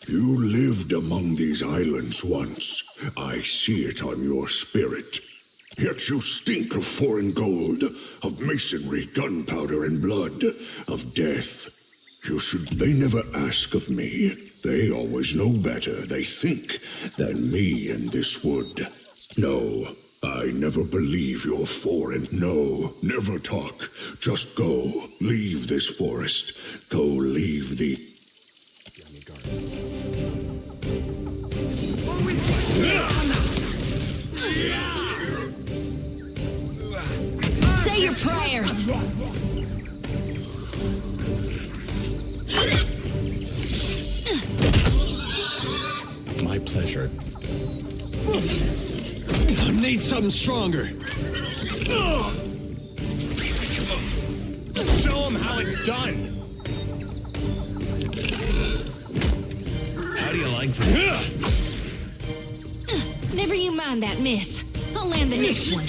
You lived among these islands once. I see it on your spirit. Yet you stink of foreign gold, of masonry, gunpowder, and blood, of death. They never ask of me. They always know better, they think, than me in this wood. No, I never believe you're foreign. No, never talk. Just go. Leave this forest. Go leave the... Say your prayers! My pleasure. I need something stronger. Show him how it's done. How do you like that? Never you mind that, miss. I'll land the next one.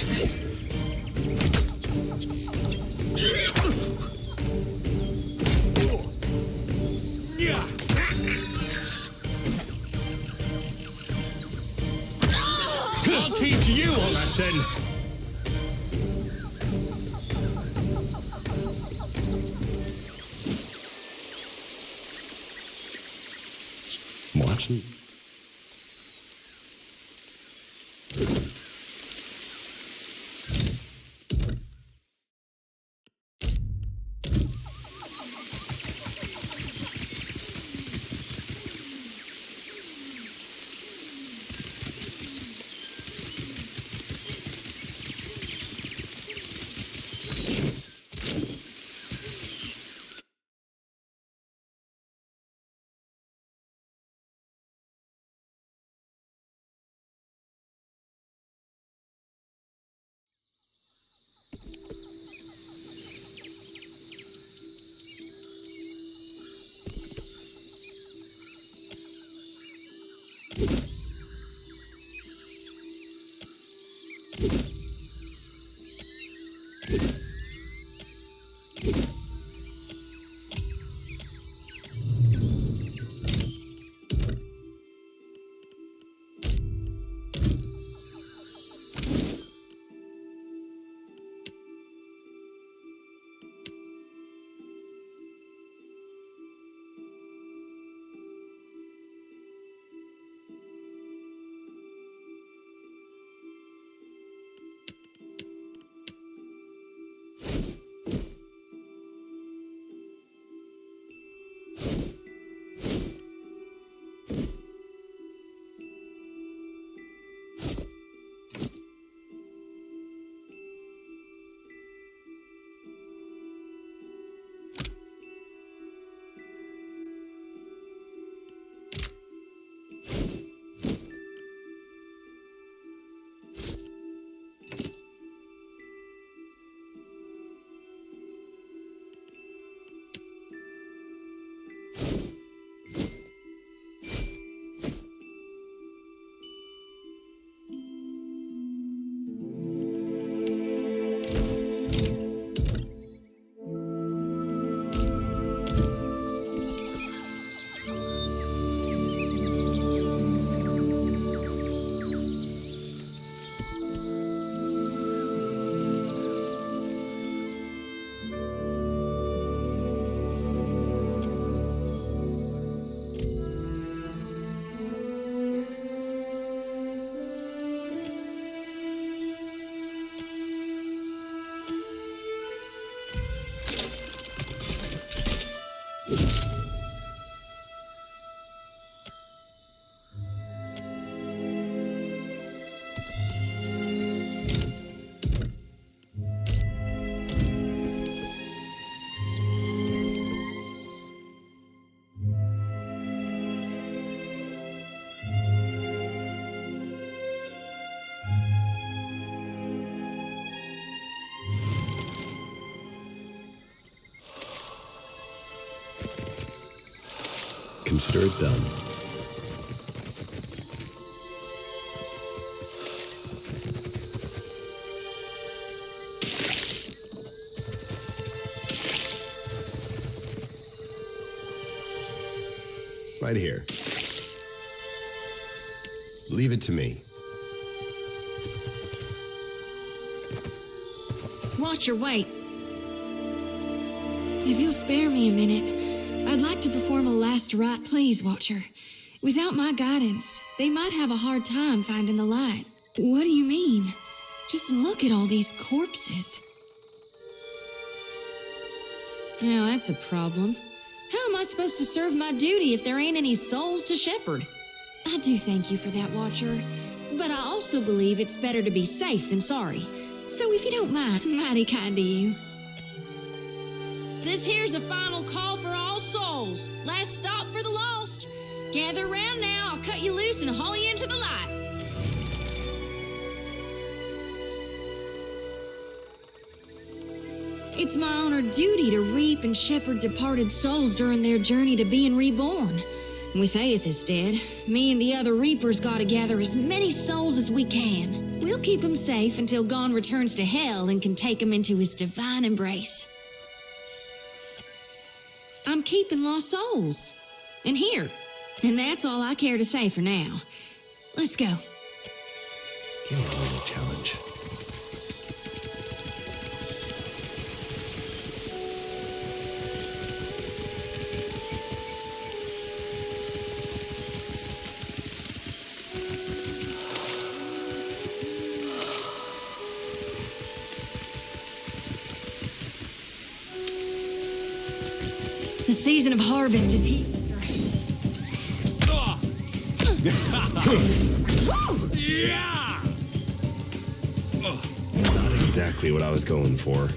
I'll teach you a lesson. Watching. Consider it done. Right here. Leave it to me. Watcher, wait. If you'll spare me a minute, I'd like to perform a last rite. Please, Watcher. Without my guidance, they might have a hard time finding the light. What do you mean? Just look at all these corpses. Now that's a problem. How am I supposed to serve my duty if there ain't any souls to shepherd? I do thank you for that, Watcher, but I also believe it's better to be safe than sorry. So if you don't mind, mighty kind of you. This here's a final call for all souls. Last stop for the lost. Gather around now, I'll cut you loose and haul you into the light. It's my honored duty to reap and shepherd departed souls during their journey to being reborn. With Aethys dead, me and the other reapers gotta gather as many souls as we can. We'll keep them safe until Gon returns to hell and can take them into his divine embrace. I'm keeping lost souls. And here. And that's all I care to say for now. Let's go. Give me a little challenge. The season of harvest is here. Yeah! Not exactly what I was going for.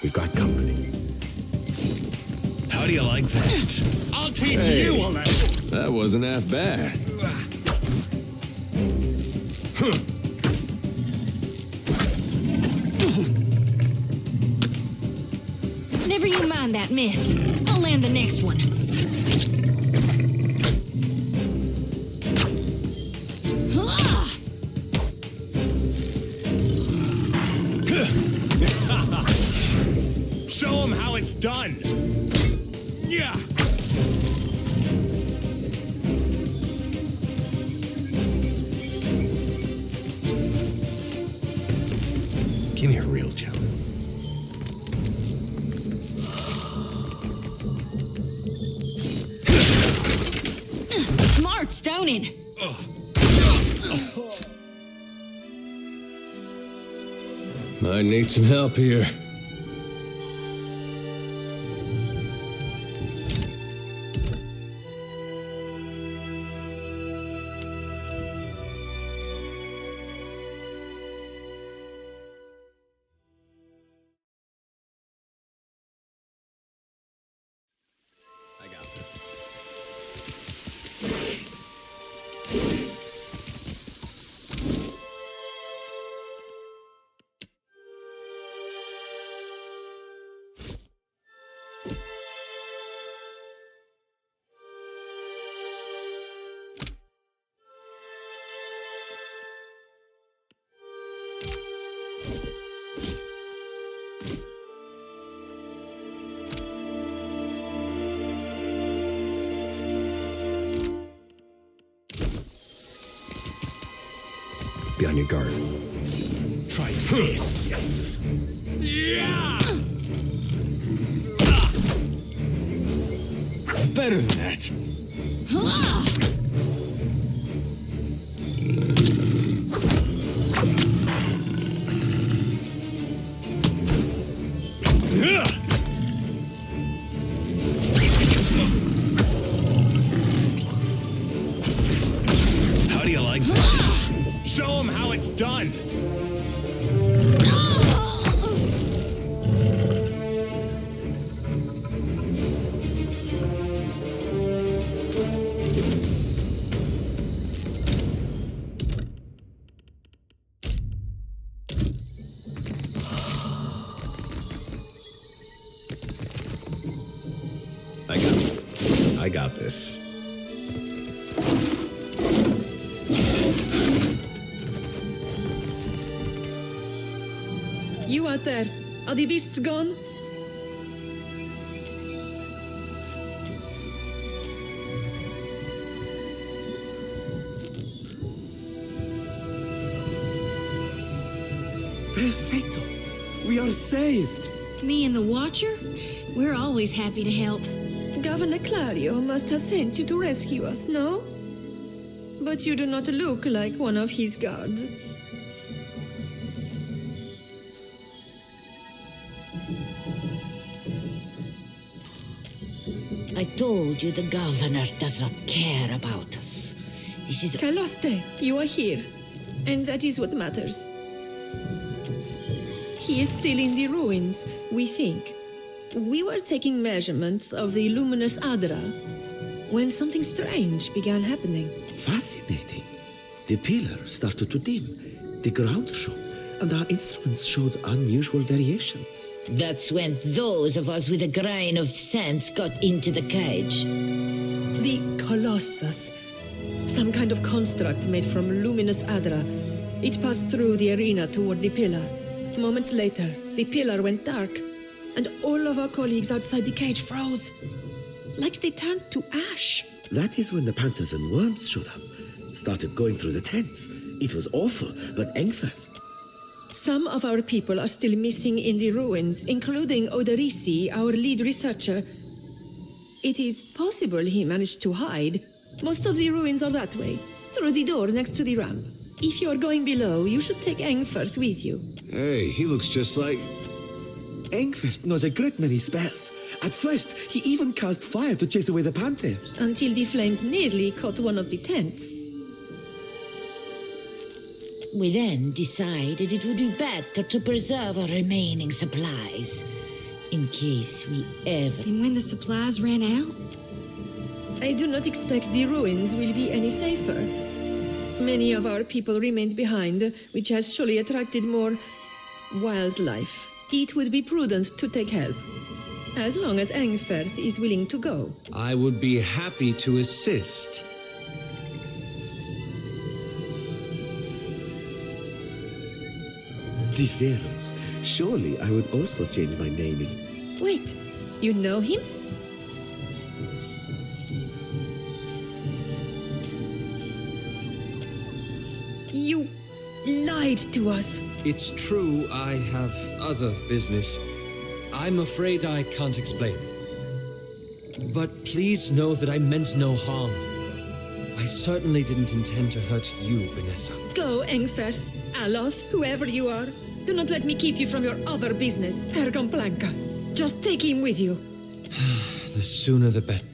We've got company. How do you like that? I'll teach Hey, you a lesson. that wasn't half bad. Never you mind that, miss. I'll land the next one. Ah! Show him how it's done. Yeah. Give me a real challenge. Smart stoning. Might need some help here. I got this. Be on your guard. Try this. Yeah! Better than that. Ah! How do you like that? Show him how it's done. got this. You out there, are the beasts gone? Perfetto! We are saved! Me and the Watcher? We're always happy to help. Governor Clario must have sent you to rescue us, no? But you do not look like one of his guards. I told you the governor does not care about us. This is... Caloste, you are here. And that is what matters. He is still in the ruins, we think. We were taking measurements of the luminous Adra when something strange began happening. Fascinating. The pillar started to dim, the ground shook, and our instruments showed unusual variations. That's when those of us with a grain of sense got into the cage. The Colossus. Some kind of construct made from luminous Adra. It passed through the arena toward the pillar. Moments later, the pillar went dark, and all of our colleagues outside the cage froze. Like they turned to ash. That is when the panthers and worms showed up. Started going through the tents. It was awful, but Engfirth. Some of our people are still missing in the ruins, including Oderisi, our lead researcher. It is possible he managed to hide. Most of the ruins are that way, through the door next to the ramp. If you are going below, you should take Engfirth with you. Hey, he looks just like... Engfirth knows a great many spells. At first, he even cast fire to chase away the panthers. Until the flames nearly caught one of the tents. We then decided it would be better to preserve our remaining supplies, in case we ever... And when the supplies ran out? I do not expect the ruins will be any safer. Many of our people remained behind, which has surely attracted more wildlife. It would be prudent to take help, as long as Engfirth is willing to go. I would be happy to assist. Difference. Surely I would also change my name if... Wait, you know him? You lied to us. It's true, I have other business. I'm afraid I can't explain. But please know that I meant no harm. I certainly didn't intend to hurt you, Vanessa. Go, Engfirth, Aloth, whoever you are. Do not let me keep you from your other business, Pergam Blanca. Just take him with you. The sooner the better.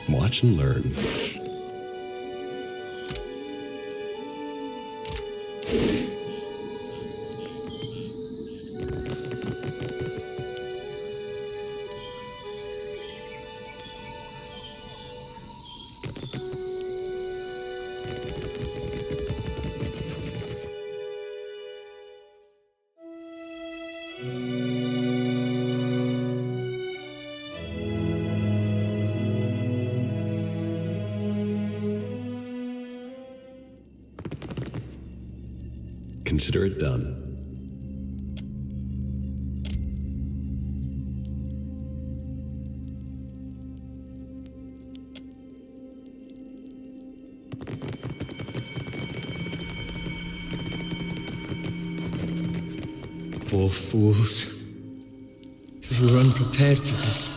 Watch and learn. Consider it done. Poor fools. They were unprepared for this.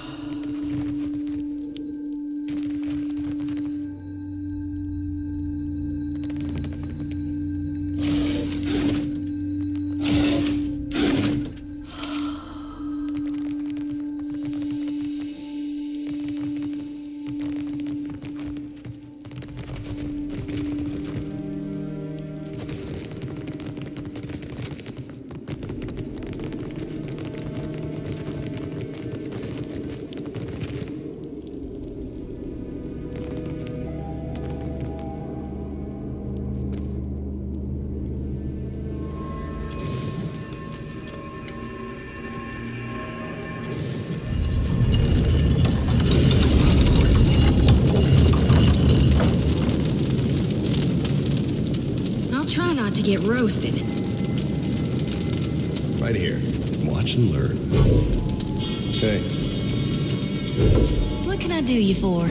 try not to get roasted. Right here. Watch and learn. Hey. What can I do you for?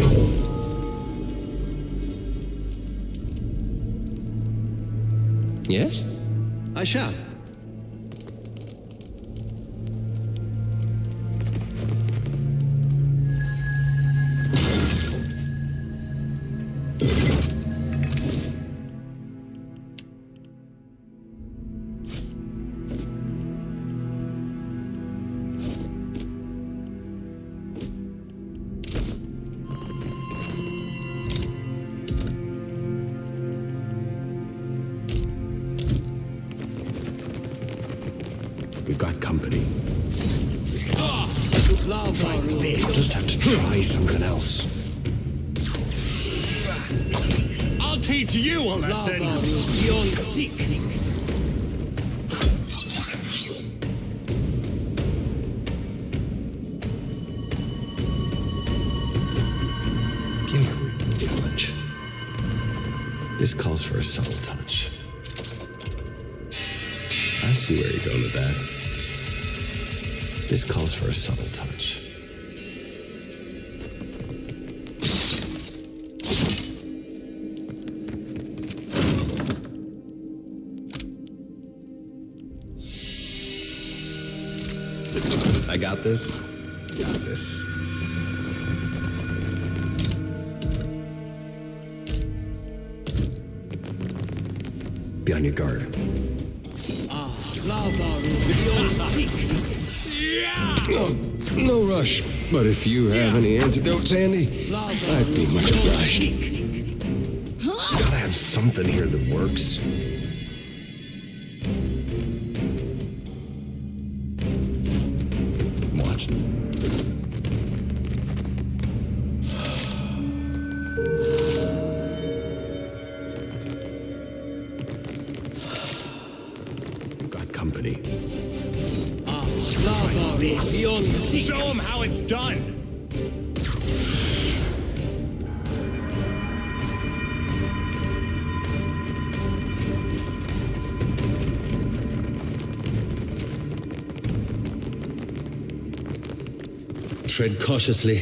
Yes? I shall. We've got company. Try this. I'll just have to try something else. I'll teach you a lesson. Give me a real challenge. This calls for a subtle touch. I see where you're going with that. This calls for a subtle touch. I got this. Got this. Be on your guard. No rush, but if you have any antidotes handy, I'd be much obliged. Gotta have something here that works. Watch. We've got company. Try this. Show them how it's done. Tread cautiously. I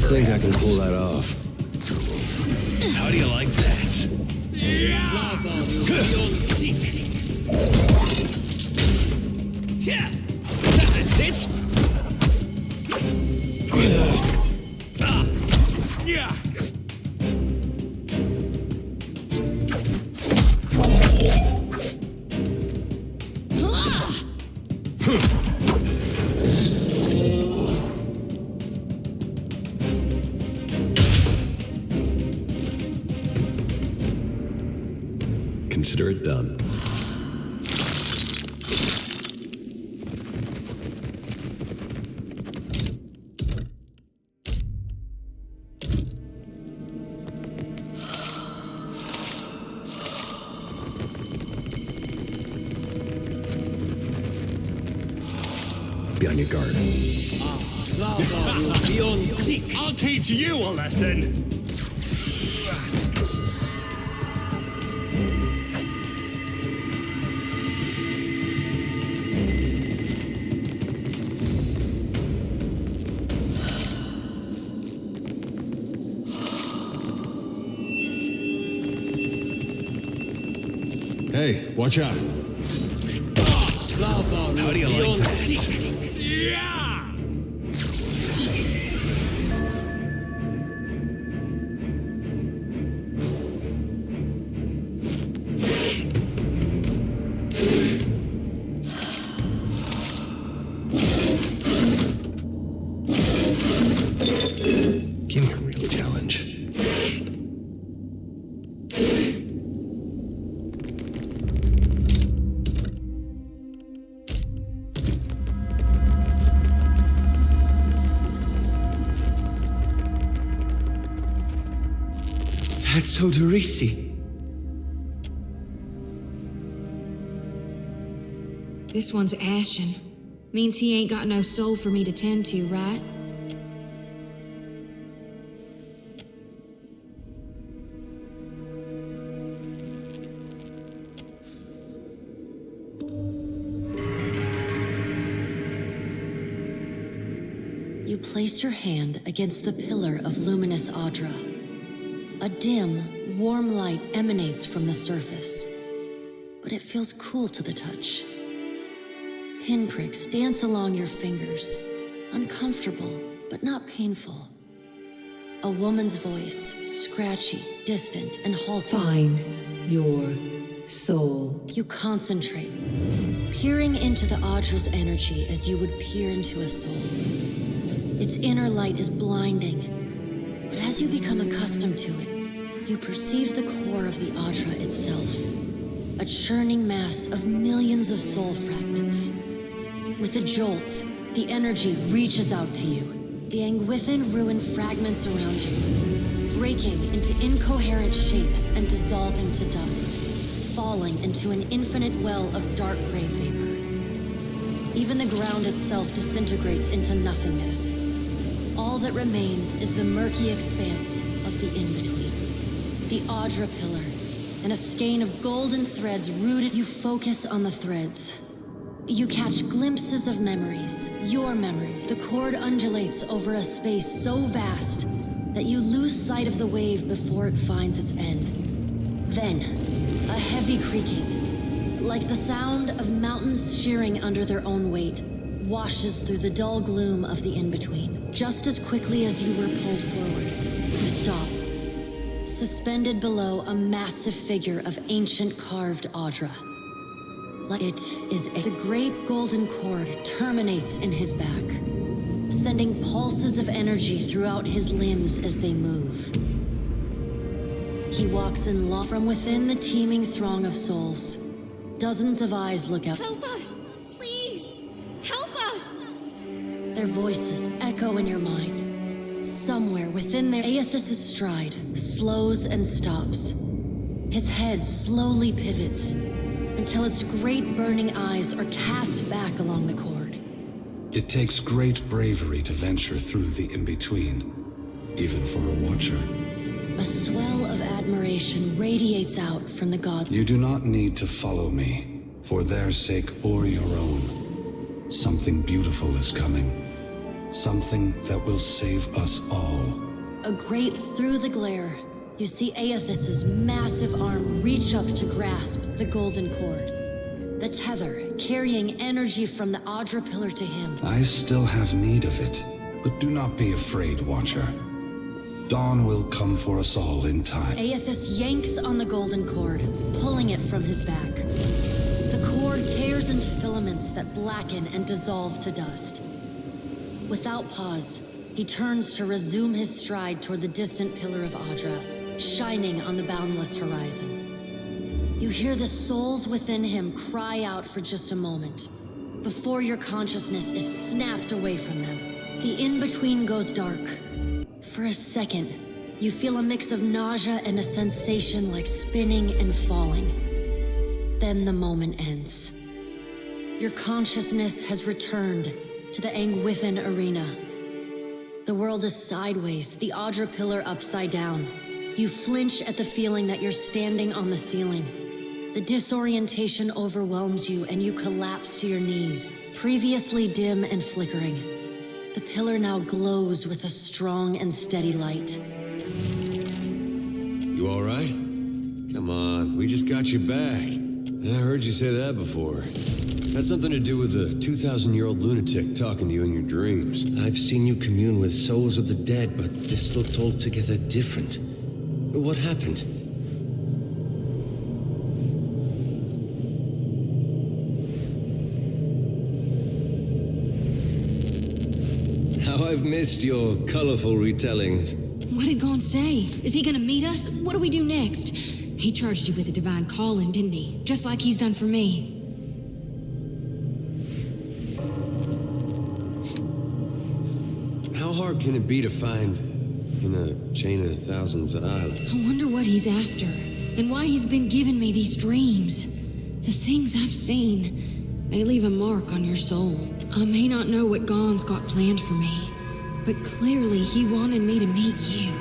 think I can pull that off. How do you like that? Yeah, that's it. Yeah. Consider it done. Be on your guard. I'll teach you a lesson. Hey, watch out. How do you like that? Yeah. Give me a real challenge. That's Oderisi. This one's ashen. Means he ain't got no soul for me to tend to, right? place your hand against the pillar of luminous Audra. A dim, warm light emanates from the surface, but it feels cool to the touch. Pinpricks dance along your fingers, uncomfortable but not painful. A woman's voice, scratchy, distant, and halting. Find your soul. You concentrate, peering into the Audra's energy as you would peer into a soul. Its inner light is blinding, but as you become accustomed to it, you perceive the core of the Audra itself, a churning mass of millions of soul fragments. With a jolt, the energy reaches out to you. The Angwithan ruin fragments around you, breaking into incoherent shapes and dissolving to dust, falling into an infinite well of dark gray vapor. Even the ground itself disintegrates into nothingness. All that remains is the murky expanse of the in-between. The Audra pillar, and a skein of golden threads rooted. You focus on the threads. You catch glimpses of memories, your memories. The cord undulates over a space so vast that you lose sight of the wave before it finds its end. Then, a heavy creaking, like the sound of mountains shearing under their own weight, washes through the dull gloom of the in-between. Just as quickly as you were pulled forward, you stop, suspended below a massive figure of ancient carved Audra. It is the great golden cord terminates in his back, sending pulses of energy throughout his limbs as they move. He walks in law from within the teeming throng of souls. Dozens of eyes look out. Help us! Please! Help us! Their voices echo in your mind. Somewhere within there, Aethys' stride slows and stops. His head slowly pivots, until its great burning eyes are cast back along the cord. It takes great bravery to venture through the in-between, even for a watcher. A swell of admiration radiates out from the god. You do not need to follow me, for their sake or your own. Something beautiful is coming. Something that will save us all. A grate through the glare, you see Aethys' massive arm reach up to grasp the golden cord. The tether, carrying energy from the Audra pillar to him. I still have need of it, but do not be afraid, Watcher. Dawn will come for us all in time. Aethys yanks on the golden cord, pulling it from his back. The cord tears into filaments that blacken and dissolve to dust. Without pause, he turns to resume his stride toward the distant pillar of Audra, shining on the boundless horizon. You hear the souls within him cry out for just a moment, before your consciousness is snapped away from them. The in-between goes dark. For a second, you feel a mix of nausea and a sensation like spinning and falling. Then the moment ends. Your consciousness has returned to the Angwithan arena. The world is sideways, the Audra pillar upside down. You flinch at the feeling that you're standing on the ceiling. The disorientation overwhelms you and you collapse to your knees, previously dim and flickering. The pillar now glows with a strong and steady light. You all right? Come on, we just got you back. I heard you say that before. Had something to do with a 2,000-year-old lunatic talking to you in your dreams. I've seen you commune with souls of the dead, but this looked altogether different. What happened? How I've missed your colorful retellings. What did Gon say? Is he gonna meet us? What do we do next? He charged you with a divine calling, didn't he? Just like he's done for me. How hard can it be to find in a chain of thousands at Isla? I wonder what he's after, and why he's been giving me these dreams. The things I've seen, they leave a mark on your soul. I may not know what Gon's got planned for me, but clearly he wanted me to meet you.